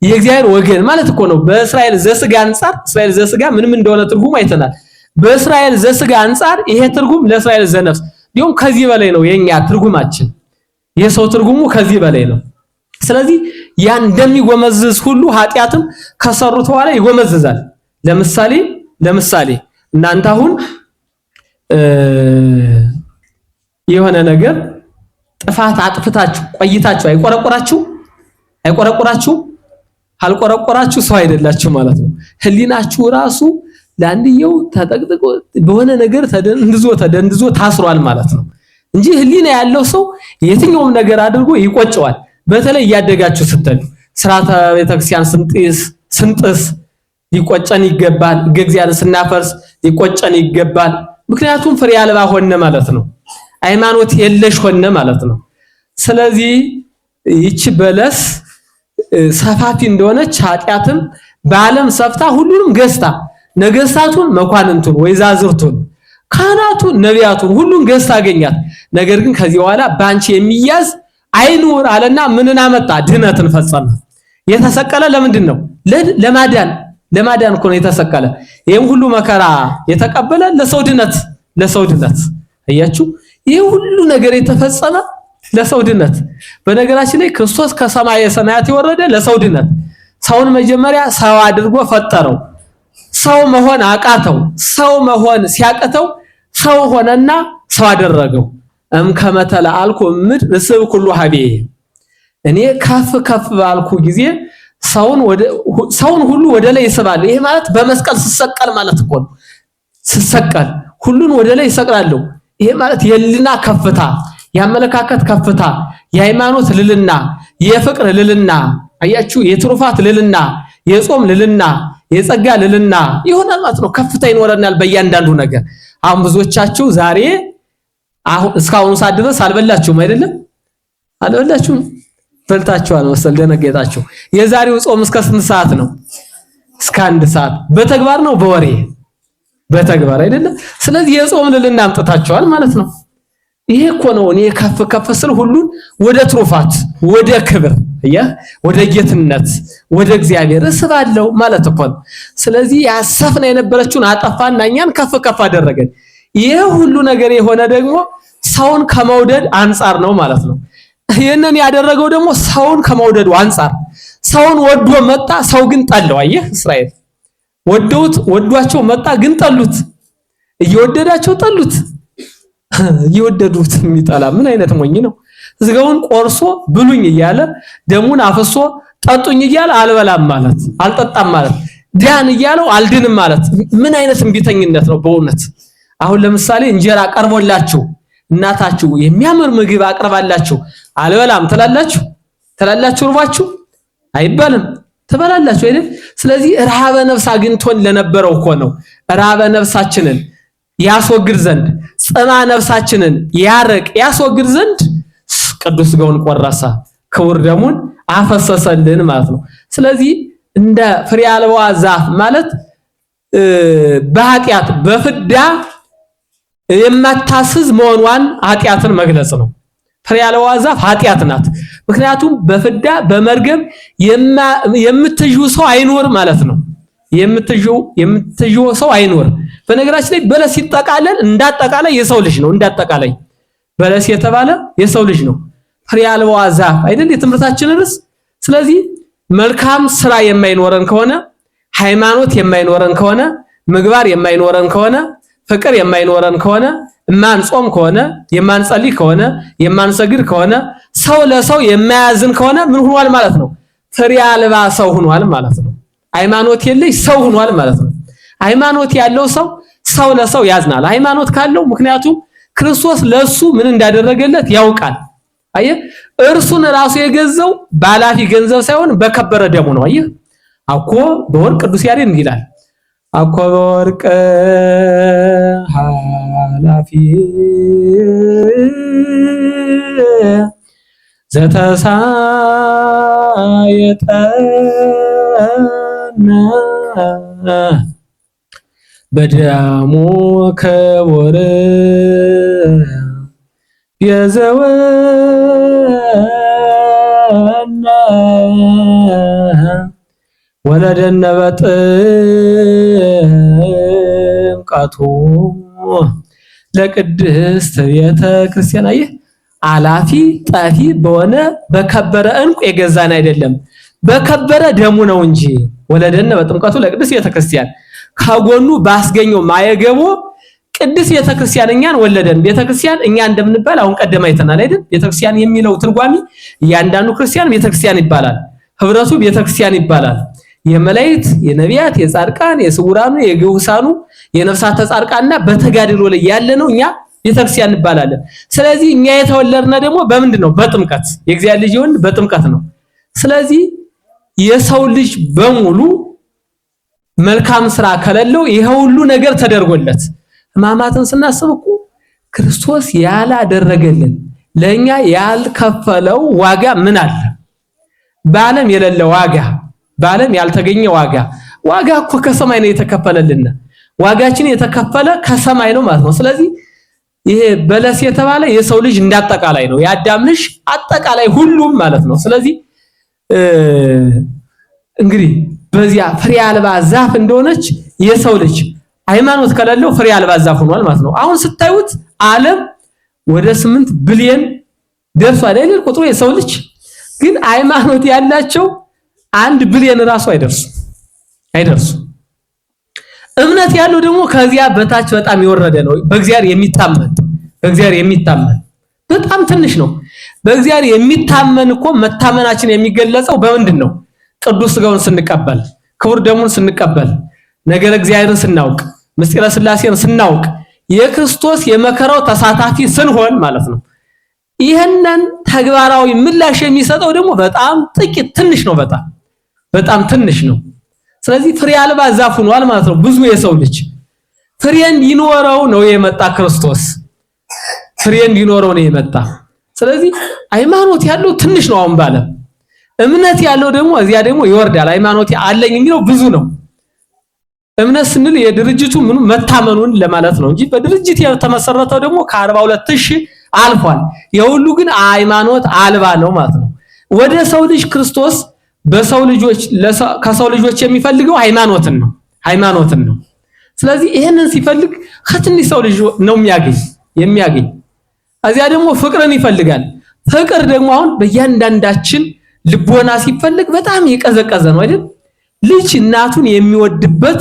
የእግዚአብሔር ወገን ማለት እኮ ነው። በእስራኤል ዘስጋ አንፃር እስራኤል ዘስጋ ምንም እንደሆነ ትርጉም አይተናል። በእስራኤል ዘስጋ አንፃር ይሄ ትርጉም ለእስራኤል ዘነፍስ እንዲሁም ከዚህ በላይ ነው። የኛ ትርጉማችን የሰው ትርጉሙ ከዚህ በላይ ነው። ስለዚህ ያን እንደሚጎመዝዝ ሁሉ ኃጢአትም ከሰሩት በኋላ ይጎመዝዛል። ለምሳሌ እናንተ አሁን የሆነ ነገር ጥፋት አጥፍታችሁ ቆይታችሁ አይቆረቆራችሁ? አልቆረቆራችሁ ሰው አይደላችሁ ማለት ነው። ህሊናችሁ ራሱ ለአንድየው ተጠቅጥቆ በሆነ ነገር ተደንዝዞ ታስሯል ማለት ነው እንጂ ህሊና ያለው ሰው የትኛውም ነገር አድርጎ ይቆጨዋል። በተለይ እያደጋችሁ ስትሉ ስርዓተ ቤተክርስቲያን ስንጥስ ሊቆጨን ይገባል። እግዚአብሔርን ስናፈርስ ሊቆጨን ይገባል። ምክንያቱም ፍሬ አልባ ሆነ ማለት ነው። ሃይማኖት የለሽ ሆነ ማለት ነው። ስለዚህ ይቺ በለስ ሰፋፊ እንደሆነች ኃጢአትም በዓለም ሰፍታ ሁሉንም ገዝታ ነገስታቱን፣ መኳንንቱን፣ ወይዛዝርቱን፣ ካህናቱን፣ ነቢያቱን ሁሉን ገዝታ አገኛት። ነገር ግን ከዚህ በኋላ ባንቺ የሚያዝ አይኑር አለና ምንን አመጣ? ድህነትን ፈጸመ። የተሰቀለ ለምንድን ነው? ለማዳን እኮ ነው የተሰቀለ። ይሄን ሁሉ መከራ የተቀበለ ለሰው ድነት አያችሁ፣ ይሄ ሁሉ ነገር የተፈጸመ ለሰው ድነት። በነገራችን ላይ ክርስቶስ ከሰማየ ሰማያት የወረደ ለሰው ድነት። ሰውን መጀመሪያ ሰው አድርጎ ፈጠረው። ሰው መሆን አቃተው። ሰው መሆን ሲያቀተው ሰው ሆነና ሰው አደረገው። ከመተላ አልኩ ምድር ስብ ሁሉ ሀቤ እኔ ከፍ ባልኩ ጊዜ ሰውን ሁሉ ወደ ላይ ይስባል። ይሄ ማለት በመስቀል ሲሰቀል ማለት እኮ ነው። ሲሰቀል ሁሉን ወደ ላይ ይሰቅላለሁ። ይሄ ማለት የልና ከፍታ፣ የአመለካከት ከፍታ፣ የሃይማኖት ልልና፣ የፍቅር ልልና፣ አያችሁ፣ የትሩፋት ልልና፣ የጾም ልልና፣ የጸጋ ልልና ይሆናል ማለት ነው። ከፍታ ይኖረናል በእያንዳንዱ ነገር። አሁን ብዙዎቻችሁ ዛሬ እስካሁን ሰዓት ድረስ አልበላችሁም አይደለም? አልበላችሁም? በልታችኋል መሰል ደነገጣችሁ። የዛሬው ጾም እስከ ስንት ሰዓት ነው? እስከ 1 ሰዓት። በተግባር ነው በወሬ? በተግባር አይደለም። ስለዚህ የጾም ልልና አምጥታችኋል ማለት ነው። ይሄ እኮ ነው እኔ ከፍ ስል ሁሉን ወደ ትሩፋት፣ ወደ ክብር፣ ወደ ጌትነት፣ ወደ እግዚአብሔር እስባለሁ ማለት እኮ ነው። ስለዚህ ያሰፍና የነበረችውን አጠፋና እኛን ከፍ አደረገን። ይሄ ሁሉ ነገር የሆነ ደግሞ ሰውን ከመውደድ አንፃር ነው ማለት ነው። ይሄንን ያደረገው ደግሞ ሰውን ከመውደዱ አንፃር ሰውን ወዶ መጣ፣ ሰው ግን ጠላው። አየህ እስራኤል ወዷቸው መጣ፣ ግን ጠሉት። እየወደዳቸው ጠሉት። እየወደዱት የሚጠላ ምን አይነት ሞኝ ነው? ስጋውን ቆርሶ ብሉኝ እያለ ደሙን አፍሶ ጠጡኝ እያለ አልበላም ማለት አልጠጣም ማለት ዳን እያለው አልድንም ማለት ምን አይነት እንቢተኝነት ነው በእውነት። አሁን ለምሳሌ እንጀራ ቀርቦላችሁ እናታችሁ የሚያምር ምግብ አቅርባላችሁ አልበላም ትላላችሁ ርባችሁ አይባልም፣ ትበላላችሁ አይደል? ስለዚህ ረሃበ ነፍስ አግኝቶን ለነበረው እኮ ነው ረሃበ ነፍሳችንን ያስወግድ ዘንድ ጽማ ነፍሳችንን ያስወግድ ዘንድ ቅዱስ ሥጋውን ቆረሰ፣ ክቡር ደሙን አፈሰሰልን ማለት ነው። ስለዚህ እንደ ፍሬ አልባዋ ዛፍ ማለት በኃጢአት በፍዳ የማታስዝ መሆኗን ኃጢአትን መግለጽ ነው። ፍሬ አልባዋ ዛፍ ኃጢአት ናት። ምክንያቱም በፍዳ በመርገም የምትዥው ሰው አይኖር ማለት ነው። የምትዥው ሰው አይኖር። በነገራችን ላይ በለስ ሲጠቃለል እንዳጠቃላይ የሰው ልጅ ነው። እንዳጠቃላይ በለስ የተባለ የሰው ልጅ ነው። ፍሬ አልባዋ ዛፍ አይደል የትምህርታችን ርዕስ። ስለዚህ መልካም ስራ የማይኖረን ከሆነ፣ ሃይማኖት የማይኖረን ከሆነ፣ ምግባር የማይኖረን ከሆነ፣ ፍቅር የማይኖረን ከሆነ፣ የማንጾም ከሆነ፣ የማንጸልይ ከሆነ፣ የማንሰግድ ከሆነ፣ ሰው ለሰው የማያዝን ከሆነ ምን ሆኗል ማለት ነው? ፍሬ አልባ ሰው ሆኗል ማለት ነው። ሃይማኖት የለሽ ሰው ሆኗል ማለት ነው። ሃይማኖት ያለው ሰው ለሰው ያዝናል። ሃይማኖት ካለው ምክንያቱም ክርስቶስ ለሱ ምን እንዳደረገለት ያውቃል። አየህ እርሱን ራሱ የገዛው ባላፊ ገንዘብ ሳይሆን በከበረ ደሙ ነው። አየህ አኮ በወርቅ ቅዱስ ያሬድ ይላል አኮ በወርቅ ኃላፊ ዘተሳየጠና በደሙ ክቡር የዘወና ወለደነ በጥምቀቱ ለቅድስት ቤተ ክርስቲያን። አየህ አላፊ ጠፊ በሆነ በከበረ ዕንቁ የገዛን አይደለም በከበረ ደሙ ነው እንጂ። ወለደነ በጥምቀቱ ለቅድስት ቤተ ክርስቲያን ከጎኑ ባስገኘው ማየገቦ ቅድስት ቤተ ክርስቲያን እኛን ወለደን። ቤተ ክርስቲያን እኛ እንደምንባል አሁን ቀደም አይተናል አይደል? ቤተ ክርስቲያን የሚለው ትርጓሜ እያንዳንዱ ክርስቲያን ቤተ ክርስቲያን ይባላል። ህብረቱ ቤተ ክርስቲያን ይባላል። የመላእክት የነቢያት የጻድቃን የስውራኑ የግሁሳኑ የነፍሳተ ጻድቃንና በተጋድሎ ላይ ያለነው እኛ ቤተ ክርስቲያን እንባላለን። ስለዚህ እኛ የተወለድነ ደግሞ በምንድን ነው? በጥምቀት የእግዚአብሔር ልጅ ይሁን በጥምቀት ነው። ስለዚህ የሰው ልጅ በሙሉ መልካም ስራ ከሌለው ይሄ ሁሉ ነገር ተደርጎለት ሕማማትን ስናስብ እኮ ክርስቶስ ያላደረገልን ለኛ ያልከፈለው ዋጋ ምን አለ? በዓለም የሌለ ዋጋ፣ በዓለም ያልተገኘ ዋጋ እኮ ከሰማይ ነው የተከፈለልን። ዋጋችን የተከፈለ ከሰማይ ነው ማለት ነው። ስለዚህ ይሄ በለስ የተባለ የሰው ልጅ እንዳጠቃላይ ነው፣ የአዳም ልጅ አጠቃላይ ሁሉም ማለት ነው። ስለዚህ እንግዲህ በዚያ ፍሬ አልባ ዛፍ እንደሆነች የሰው ልጅ ሃይማኖት ከሌለው ፍሬ አልባ ዛፍ ሆኗል ማለት ነው። አሁን ስታዩት ዓለም ወደ 8 ቢሊዮን ደርሷል አይደል ቁጥሩ የሰው ልጅ። ግን ሃይማኖት ያላቸው 1 ቢሊዮን ራሱ አይደርሱ። እምነት ያለው ደግሞ ከዚያ በታች በጣም የወረደ ነው። በእግዚአብሔር የሚታመን በጣም ትንሽ ነው። በእግዚአብሔር የሚታመን እኮ መታመናችን የሚገለጸው በምንድን ነው? ቅዱስ ሥጋውን ስንቀበል፣ ክቡር ደሙን ስንቀበል፣ ነገረ እግዚአብሔርን ስናውቅ፣ ምስጢረ ሥላሴን ስናውቅ፣ የክርስቶስ የመከራው ተሳታፊ ስንሆን ማለት ነው። ይሄንን ተግባራዊ ምላሽ የሚሰጠው ደግሞ በጣም ጥቂት ትንሽ ነው። በጣም ትንሽ ነው። ስለዚህ ፍሬ አልባ ዛፍ ሆኗል ማለት ነው። ብዙ የሰው ልጅ ፍሬ እንዲኖረው ነው የመጣ ክርስቶስ። ፍሬ እንዲኖረው ነው የመጣ። ስለዚህ ሃይማኖት ያለው ትንሽ ነው አሁን ባለ። እምነት ያለው ደግሞ እዚያ ደግሞ ይወርዳል። ሃይማኖት አለኝ የሚለው ብዙ ነው። እምነት ስንል የድርጅቱ ምኑ መታመኑን ለማለት ነው እንጂ በድርጅት የተመሰረተው ደግሞ ከ42000 አልፏል። የሁሉ ግን ሃይማኖት አልባ ነው ማለት ነው። ወደ ሰው ልጅ ክርስቶስ በሰው ልጆች ከሰው ልጆች የሚፈልገው ሃይማኖትን ነው። ስለዚህ ይሄንን ሲፈልግ ከትንሽ ሰው ልጅ ነው የሚያገኝ። እዚያ ደግሞ ፍቅርን ይፈልጋል። ፍቅር ደግሞ አሁን በእያንዳንዳችን ልቦና ሲፈልግ በጣም የቀዘቀዘ ነው አይደል? ልጅ እናቱን የሚወድበት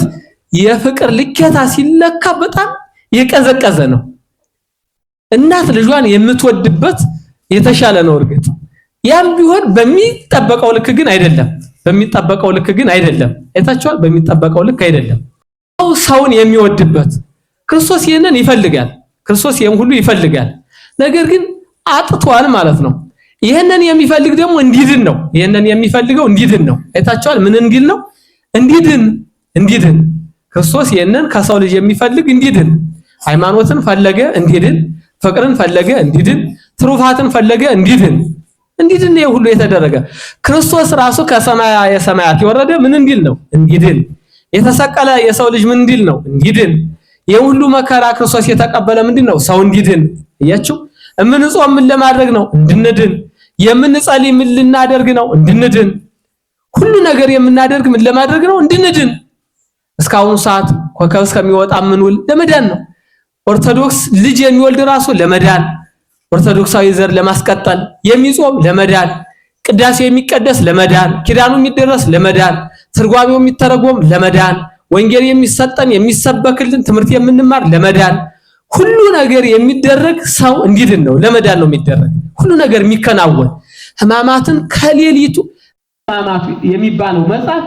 የፍቅር ልኬታ ሲለካ በጣም የቀዘቀዘ ነው። እናት ልጇን የምትወድበት የተሻለ ነው እርግጥ። ያም ቢሆን በሚጠበቀው ልክ ግን አይደለም። አይታችኋል? በሚጠበቀው ልክ አይደለም። ሰውን የሚወድበት ክርስቶስ ይሄንን ይፈልጋል። ይሄን ሁሉ ይፈልጋል። ነገር ግን አጥቷል ማለት ነው። ይሄንን የሚፈልግ ደግሞ እንዲድን ነው። ይሄንን የሚፈልገው እንዲድን ነው። አይታችኋል? ምን እንዲል ነው? እንዲድን። ክርስቶስ ይሄንን ከሰው ልጅ የሚፈልግ እንዲድን፣ ሃይማኖትን ፈለገ እንዲድን፣ ፍቅርን ፈለገ እንዲድን፣ ትሩፋትን ፈለገ እንዲድን ነው ሁሉ የተደረገ። ክርስቶስ ራሱ ከሰማየ ሰማያት የወረደ ምን እንዲል ነው? እንዲድን። የተሰቀለ የሰው ልጅ ምን እንዲል ነው? እንዲድን። የሁሉ መከራ ክርስቶስ የተቀበለ ምንድን ነው? ሰው እንዲድን። እያችሁ እምንጾም ምን ለማድረግ ነው? እንድንድን። የምንጸልይ ምን ልናደርግ ነው? እንድንድን። ሁሉ ነገር የምናደርግ ምን ለማድረግ ነው? እንድንድን። እስካሁን ሰዓት ኮከብ እስከሚወጣ ምንውል ለመዳን ነው። ኦርቶዶክስ ልጅ የሚወልድ ራሱ ለመዳን፣ ኦርቶዶክሳዊ ዘር ለማስቀጠል፣ የሚጾም ለመዳን፣ ቅዳሴ የሚቀደስ ለመዳን፣ ኪዳኑ የሚደረስ ለመዳን፣ ትርጓሜው የሚተረጎም ለመዳን፣ ወንጌል የሚሰጠን የሚሰበክልን ትምህርት የምንማር ለመዳን፣ ሁሉ ነገር የሚደረግ ሰው እንዲድን ነው። ለመዳን ነው የሚደረግ ሁሉ ነገር የሚከናወን። ሕማማትን ከሌሊቱ ሕማማቱ የሚባለው መጽሐፍ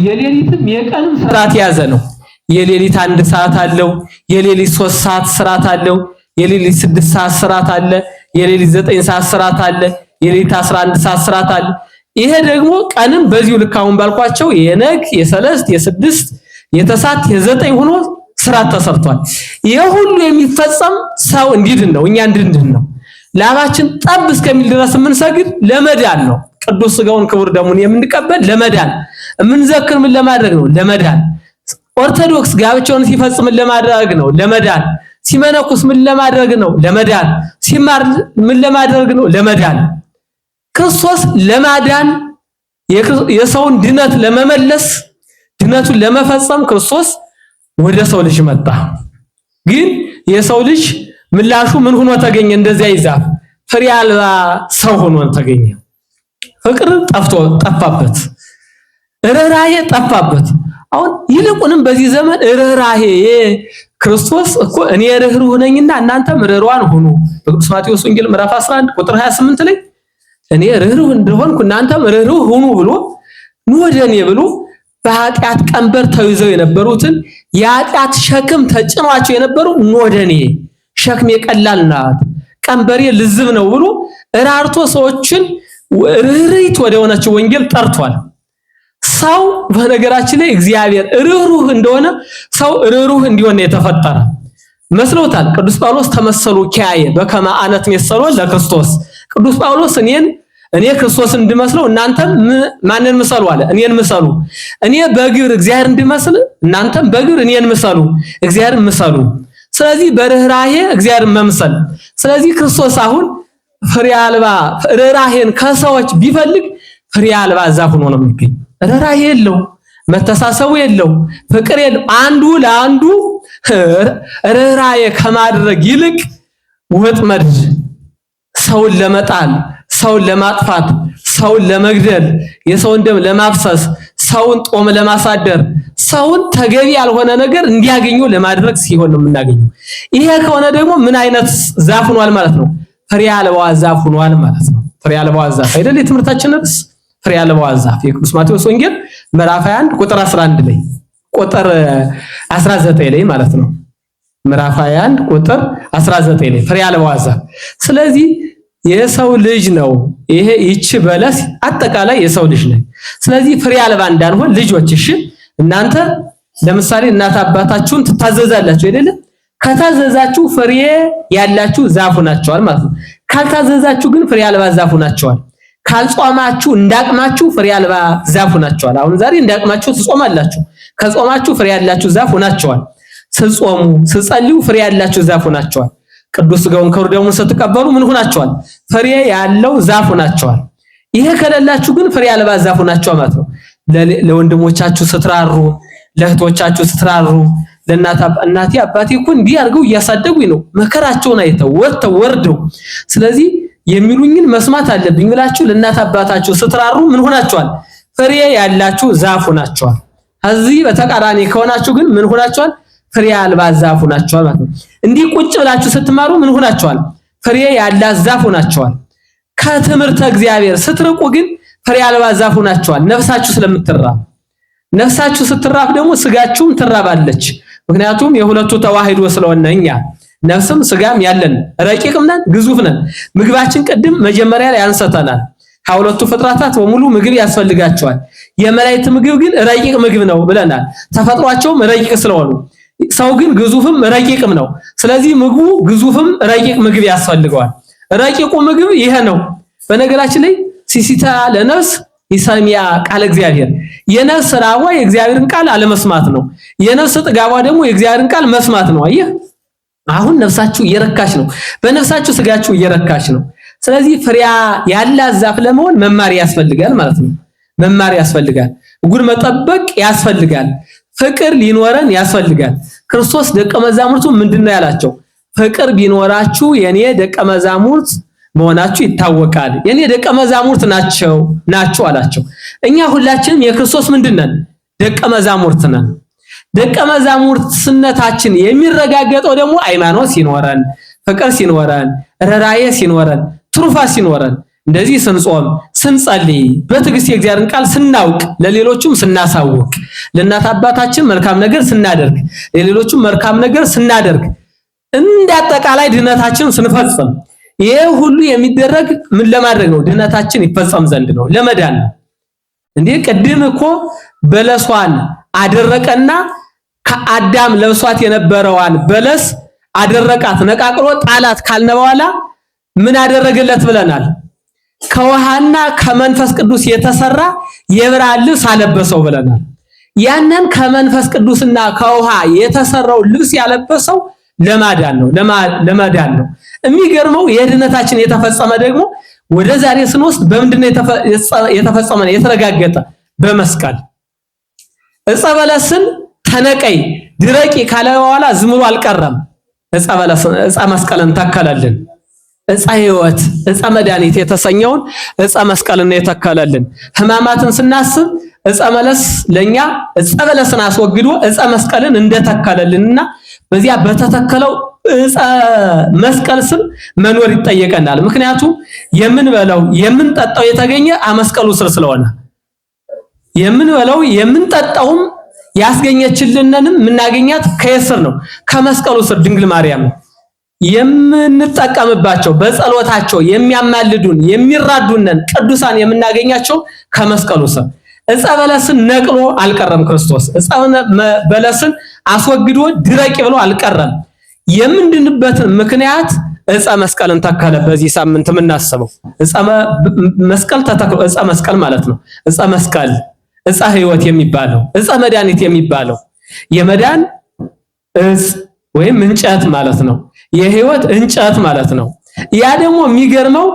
የሌሊትም የቀንም ስርዓት የያዘ ነው። የሌሊት 1 ሰዓት አለው፣ የሌሊት 3 ሰዓት ስርዓት አለው፣ የሌሊት 6 ሰዓት ስርዓት አለ፣ የሌሊት 9 ሰዓት ስርዓት አለ፣ የሌሊት 11 ሰዓት ስርዓት አለ። ይሄ ደግሞ ቀንም በዚሁ ልክ አሁን ባልኳቸው የነግ የሰለስት የስድስት የተሳት የዘጠኝ ሆኖ ስርዓት ተሰርቷል። ይሄ ሁሉ የሚፈጸም ሰው እንዲድን ነው፣ እኛ እንድንድን ነው። ላባችን ጠብ እስከሚል ድረስ የምንሰግድ ለመዳን ነው። ቅዱስ ሥጋውን ክቡር ደሙን የምንቀበል ለመዳን፣ የምንዘክር ምን ለማድረግ ነው? ለመዳን። ኦርቶዶክስ ጋብቻውን ሲፈጽም ለማድረግ ነው? ለመዳን። ሲመነኩስ ምን ለማድረግ ነው? ለመዳን። ሲማር ምን ለማድረግ ነው? ለመዳን። ክርስቶስ ለማዳን የሰውን ድነት ለመመለስ ድነቱን ለመፈጸም ክርስቶስ ወደ ሰው ልጅ መጣ። ግን የሰው ልጅ ምላሹ ምን ሆኖ ተገኘ? እንደዚያ ይዛፍ ፍሬ አልባ ሰው ሆኖ ተገኘ። ፍቅር ጠፋበት፣ ርህራሄ ጠፋበት። አሁን ይልቁንም በዚህ ዘመን ርህራሄ ክርስቶስ እኮ እኔ ርህሩህ ነኝና እናንተም ርህሩሃን ሁኑ በቅዱስ ማቴዎስ ወንጌል ምዕራፍ 11 ቁጥር 28 ላይ እኔ ርህሩህ እንደሆንኩ እናንተም ርህሩህ ሁኑ ብሎ ኑ ወደ እኔ ብሎ በኃጢአት ቀንበር ተይዘው የነበሩትን የኃጢአት ሸክም ተጭኗቸው የነበሩ ኑ ወደ እኔ ሸክሜ ቀላል ናት ቀንበሬ ልዝብ ነው ብሎ ራርቶ ሰዎችን ርህሪት ወደ ሆነችው ወንጌል ጠርቷል። ሰው በነገራችን ላይ እግዚአብሔር ርህሩህ እንደሆነ ሰው ርህሩህ እንዲሆን የተፈጠረ መስሎታል። ቅዱስ ጳውሎስ ተመሰሉ ኪያየ በከመ አነ እትሜሰሎ ለክርስቶስ። ቅዱስ ጳውሎስ እኔ ክርስቶስን እንድመስለው እናንተም ማንን ምሰሉ አለ? እኔን ምሰሉ። እኔ በግብር እግዚአብሔር እንድመስል እናንተም በግብር እኔን ምሰሉ፣ እግዚአብሔርን ምሰሉ። ስለዚህ በርህራሄ እግዚአብሔርን መምሰል። ስለዚህ ክርስቶስ አሁን ፍሬ አልባ ርህራሄን ከሰዎች ቢፈልግ ፍሬ አልባ ዛፍ ሆኖ ነው የሚገኝ። ርህራሄ የለው፣ መተሳሰቡ የለው፣ ፍቅር የለው። አንዱ ለአንዱ ርህራሄ ከማድረግ ይልቅ ወጥመድ ሰውን ለመጣል፣ ሰውን ለማጥፋት፣ ሰውን ለመግደል፣ የሰውን ደም ለማፍሰስ፣ ሰውን ጦም ለማሳደር፣ ሰውን ተገቢ ያልሆነ ነገር እንዲያገኙ ለማድረግ ሲሆን ነው የምናገኘው። ይሄ ከሆነ ደግሞ ምን አይነት ዛፍ ሆኗል ማለት ነው? ፍሬ አልባ ዛፍ ሆኗል ማለት ነው። ፍሬ አልባ ዛፍ አይደል የትምህርታችን ርዕስ? ፍሬ አልባ ዛፍ የቅዱስ ማቴዎስ ወንጌል ምዕራፍ 21 ቁጥር 11 ላይ ቁጥር 19 ላይ ማለት ነው። ምዕራፍ 21 ቁጥር 19 ላይ ፍሬ አልባ ዛፍ። ስለዚህ የሰው ልጅ ነው ይቺ በለስ አጠቃላይ የሰው ልጅ ነው። ስለዚህ ፍሬ አልባ እንዳንሆን ልጆች፣ እሺ እናንተ ለምሳሌ እናት አባታችሁን ትታዘዛላችሁ አይደለ? ከታዘዛችሁ ፍሬ ያላችሁ ዛፍ ናቸዋል ማለት ነው። ካልታዘዛችሁ ግን ፍሬ አልባ ዛፍ ናቸዋል። ካልጾማችሁ እንዳቅማችሁ ፍሬ አልባ ዛፍ ናቸዋል። አሁን ዛሬ እንዳቅማችሁ ትጾማላችሁ፣ ከጾማችሁ ፍሬ ያላችሁ ዛፍ ናቸዋል። ስትጾሙ ስትጸልዩ ፍሬ ያላችሁ ዛፍ ናቸዋል። ቅዱስ ሥጋውን ክቡር ደሙን ስትቀበሉ ምን ሆናችኋል? ፍሬ ያለው ዛፍ ሆናችኋል። ይሄ ከሌላችሁ ግን ፍሬ አልባ ዛፍ ሆናችኋል ማለት ነው። ለወንድሞቻችሁ ስትራሩ፣ ለእህቶቻችሁ ስትራሩ፣ እናቴ አባቴ እኮ እንዲህ አድርገው እያሳደጉኝ ነው መከራቸውን አይተው ወርደው ስለዚህ የሚሉኝን መስማት አለብኝ ብላችሁ ለእናት አባታችሁ ስትራሩ ምን ሆናችኋል? ፍሬ ያላችሁ ዛፍ ሆናችኋል። እዚህ በተቃራኒ ከሆናችሁ ግን ምን ሆናችኋል? ፍሬ አልባ ዛፍ ሆናችኋል ማለት ነው። እንዲህ ቁጭ ብላችሁ ስትማሩ ምን ሆናችኋል? ፍሬ ያላ ዛፍ ሆናችኋል። ከትምህርተ እግዚአብሔር ስትርቁ ግን ፍሬ አልባ ዛፍ ሆናችኋል። ነፍሳችሁ ስለምትራብ ነፍሳችሁ ስትራብ ደግሞ ስጋችሁም ትራባለች። ምክንያቱም የሁለቱ ተዋህዶ ስለሆነ እኛ ነፍስም ስጋም ያለን ረቂቅም ነን ግዙፍ ነን። ምግባችን ቅድም መጀመሪያ ላይ አንሰተናል። ከሁለቱ ፍጥረታት በሙሉ ምግብ ያስፈልጋቸዋል። የመላእክት ምግብ ግን ረቂቅ ምግብ ነው ብለናል። ተፈጥሯቸውም ረቂቅ ስለሆኑ ሰው ግን ግዙፍም ረቂቅም ነው። ስለዚህ ምግቡ ግዙፍም ረቂቅ ምግብ ያስፈልገዋል። ረቂቁ ምግብ ይሄ ነው። በነገራችን ላይ ሲሲታ ለነፍስ ይሰሚያ ቃል እግዚአብሔር የነፍስ ራቧ የእግዚአብሔርን ቃል አለመስማት ነው። የነፍስ ጥጋቧ ደግሞ የእግዚአብሔርን ቃል መስማት ነው። አየህ አሁን ነፍሳችሁ እየረካች ነው። በነፍሳችሁ ስጋችሁ እየረካች ነው። ስለዚህ ፍሬያ ያላት ዛፍ ለመሆን መማር ያስፈልጋል ማለት ነው። መማር ያስፈልጋል። ጉድ መጠበቅ ያስፈልጋል። ፍቅር ሊኖረን ያስፈልጋል። ክርስቶስ ደቀ መዛሙርቱ ምንድነው ያላቸው? ፍቅር ቢኖራችሁ የኔ ደቀ መዛሙርት መሆናችሁ ይታወቃል። የኔ ደቀ መዛሙርት ናቸው አላቸው። እኛ ሁላችንም የክርስቶስ ምንድነን? ደቀ መዛሙርት ነን። ደቀ መዛሙርትነታችን የሚረጋገጠው ደግሞ ሃይማኖት ሲኖረን፣ ፍቅር ሲኖረን፣ ርህራሄ ሲኖረን፣ ትሩፋት ሲኖረን፣ እንደዚህ ስንጾም፣ ስንጸልይ፣ በትዕግስት የእግዚአብሔርን ቃል ስናውቅ፣ ለሌሎችም ስናሳውቅ፣ ለእናት አባታችን መልካም ነገር ስናደርግ፣ ለሌሎችም መልካም ነገር ስናደርግ፣ እንዳጠቃላይ ድነታችንን ስንፈጽም፣ ይሄ ሁሉ የሚደረግ ምን ለማድረግ ነው? ድነታችን ይፈጸም ዘንድ ነው፣ ለመዳን ነው። እንዴ ቅድም እኮ በለሷን አደረቀና ከአዳም ለብሷት የነበረዋን በለስ አደረቃት፣ ነቃቅሎ ጣላት ካልነ በኋላ ምን አደረገለት ብለናል? ከውሃና ከመንፈስ ቅዱስ የተሰራ የብርሃን ልብስ አለበሰው ብለናል። ያንን ከመንፈስ ቅዱስና ከውሃ የተሰራው ልብስ ያለበሰው ለማዳን ነው። የሚገርመው የድነታችን የተፈጸመ ደግሞ ወደ ዛሬ ስንወስድ በምንድነው የተፈጸመ የተረጋገጠ? በመስቀል ዕፀ በለስን ተነቀይ ድረቂ ካለ በኋላ ዝም ብሎ አልቀረም። ዕፀ መስቀልን ተከለልን። ዕፀ ሕይወት ዕፀ መድኃኒት የተሰኘውን ዕፀ መስቀልን የተከለልን። ሕማማትን ስናስብ ዕፀ በለስ ለኛ ዕፀ በለስን አስወግዶ ዕፀ መስቀልን እንደተከለልንና በዚያ በተተከለው ዕፀ መስቀል ስር መኖር ይጠየቀናል። ምክንያቱም የምንበላው የምንጠጣው የተገኘ አመስቀሉ ስር ስለሆነ የምንበላው የምንጠጣውም ያስገኘችልንንም የምናገኛት ከየስር ነው? ከመስቀሉ ስር ድንግል ማርያም የምንጠቀምባቸው በጸሎታቸው የሚያማልዱን የሚራዱንን ቅዱሳን የምናገኛቸው ከመስቀሉ ስር። ዕፀ በለስን ነቅሎ አልቀረም ክርስቶስ። ዕፀ በለስን አስወግዶ ድረቂ ብሎ አልቀረም። የምንድንበትን ምክንያት ዕፀ መስቀልን ተከለ። በዚህ ሳምንት የምናስበው ዕፀ መስቀል ተተክሎ ዕፀ መስቀል ማለት ነው። ዕፀ መስቀል ዕፀ ሕይወት የሚባለው ዕፀ መድኃኒት የሚባለው የመዳን ዕፅ ወይም እንጨት ማለት ነው። የሕይወት እንጨት ማለት ነው። ያ ደግሞ የሚገርመው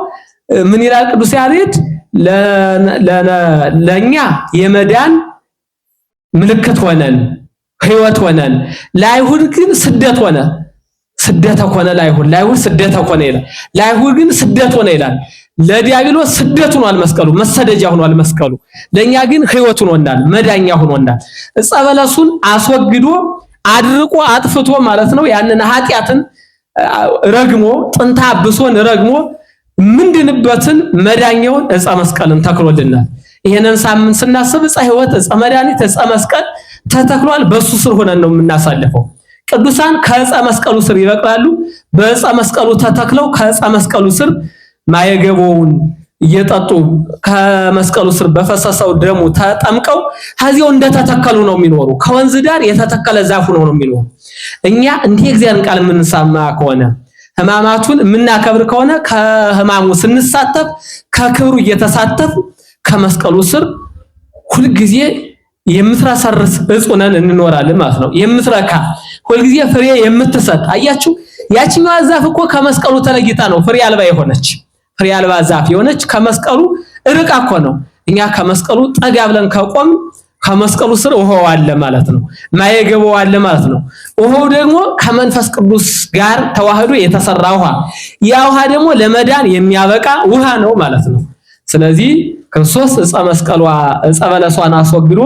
ምን ይላል ቅዱስ ያሬድ? ለኛ የመዳን ምልክት ሆነን ሕይወት ሆነን፣ ለአይሁድ ግን ስደት ሆነ። ስደት ሆነ ለአይሁድ ስደት ሆነ ይላል። ለአይሁድ ግን ስደት ሆነ ይላል። ለዲያብሎስ ስደት ሆኗል መስቀሉ፣ መሰደጃ ሆኗል መስቀሉ። ለኛ ግን ሕይወት ሆኖናል፣ መዳኛ ሆኖናል። ዕፀ በለሱን አስወግዶ አድርቆ አጥፍቶ ማለት ነው። ያንን ኃጢአትን ረግሞ ጥንታ አብሶን ረግሞ ምንድንበትን መዳኛውን ዕፀ መስቀልን ተክሎልናል። ይሄንን ሳምንት ስናስብ ዕፀ ሕይወት፣ ዕፀ መድኃኒት፣ ዕፀ መስቀል ተተክሏል። በሱ ስር ሆነን ነው የምናሳልፈው። ቅዱሳን ከዕፀ መስቀሉ ስር ይበቅላሉ። በዕፀ መስቀሉ ተተክለው ከዕፀ መስቀሉ ስር ማየገቦውን እየጠጡ ከመስቀሉ ስር በፈሰሰው ደሙ ተጠምቀው ከዚያው እንደተተከሉ ነው የሚኖሩ። ከወንዝ ዳር የተተከለ ዛፍ ነው የሚኖሩ። እኛ እንዲህ እግዚአብሔርን ቃል የምንሰማ ከሆነ ሕማማቱን የምናከብር ከሆነ ከሕማሙ ስንሳተፍ ከክብሩ እየተሳተፍ ከመስቀሉ ስር ሁልጊዜ የምትረሰርስ ዕፅ ሆነን እንኖራለን ማለት ነው። የምትረካ ሁልጊዜ ፍሬ የምትሰጥ አያችሁ። ያቺኛዋ ዛፍ እኮ ከመስቀሉ ተለይታ ነው ፍሬ አልባ የሆነች። ፍሬ አልባ ዛፍ የሆነች ከመስቀሉ ርቃ እኮ ነው። እኛ ከመስቀሉ ጠጋ ብለን ከቆም ከመስቀሉ ስር ውሃው አለ ማለት ነው። ማየገባው አለ ማለት ነው። ውሃው ደግሞ ከመንፈስ ቅዱስ ጋር ተዋህዶ የተሰራ ውሃ፣ ያ ውሃ ደግሞ ለመዳን የሚያበቃ ውሃ ነው ማለት ነው። ስለዚህ ክርስቶስ ዕፀ በለሷን አስወግዶ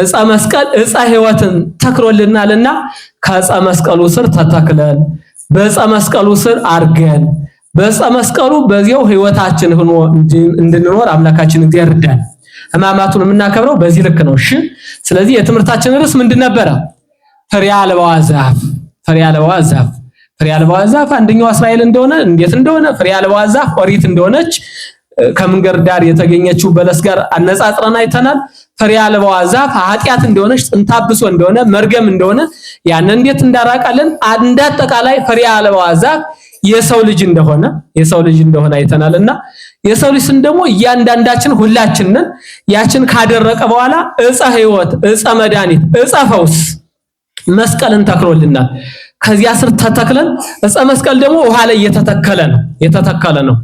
ዕፀ መስቀል ዕፀ ሕይወትን ተክሎልናልና ከዕፀ መስቀሉ ስር ተተክለን በዕፀ መስቀሉ ስር አርገን በዕፀ መስቀሉ በዚያው ሕይወታችን ሆኖ እንድንኖር አምላካችን እግዚአብሔር ይርዳን። ሕማማቱን የምናከብረው በዚህ ልክ ነው። እሺ፣ ስለዚህ የትምህርታችን ርዕስ ምንድን ነበረ? ፍሬ አልባዋ ዛፍ። ፍሬ አልባዋ ዛፍ። ፍሬ አልባዋ ዛፍ አንደኛው እስራኤል እንደሆነ እንዴት እንደሆነ ፍሬ አልባዋ ዛፍ ኦሪት እንደሆነች ከመንገድ ዳር የተገኘችው በለስ ጋር አነጻጽረን አይተናል። ፍሬ አልባዋ ዛፍ ኃጢአት እንደሆነች ጥንታብሶ እንደሆነ መርገም እንደሆነ ያን እንዴት እንዳራቃለን። እንዳጠቃላይ ፍሬ አልባዋ ዛፍ የሰው ልጅ እንደሆነ አይተናልና የሰው ልጅ ደግሞ እያንዳንዳችን ሁላችንን ያችን ካደረቀ በኋላ ዕፀ ሕይወት፣ ዕፀ መድኃኒት፣ ዕፀ ፈውስ መስቀልን ተክሎልናል። ከዚያ ስር ተተክለን ዕፀ መስቀል ደግሞ ውሃ ላይ የተተከለ ነው።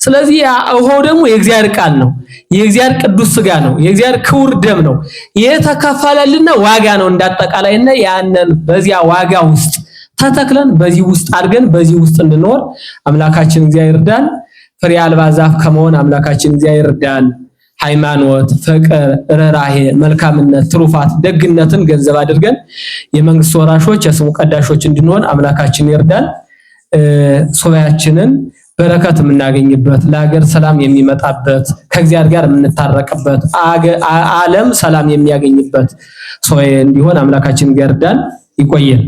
ስለዚህ ያ ውሃው ደግሞ የእግዚአብሔር ቃል ነው፣ የእግዚአብሔር ቅዱስ ሥጋ ነው፣ የእግዚአብሔር ክቡር ደም ነው፣ የተከፈለልና ዋጋ ነው እንዳጠቃላይና ያንን በዚያ ዋጋ ውስጥ ተተክለን በዚህ ውስጥ አድርገን በዚህ ውስጥ እንድንኖር አምላካችን እግዚአብሔር ይርዳን። ፍሬ አልባ ዛፍ ከመሆን አምላካችን እግዚአብሔር ይርዳን። ሃይማኖት፣ ፍቅር፣ ርህራሄ፣ መልካምነት፣ ትሩፋት፣ ደግነትን ገንዘብ አድርገን የመንግስት ወራሾች የስሙ ቀዳሾች እንድንሆን አምላካችን ይርዳን። ሱባኤያችንን በረከት የምናገኝበት፣ ለሀገር ሰላም የሚመጣበት፣ ከእግዚአብሔር ጋር የምንታረቅበት፣ ዓለም ሰላም የሚያገኝበት ሱባኤ እንዲሆን አምላካችን ይርዳን። ይቆየን።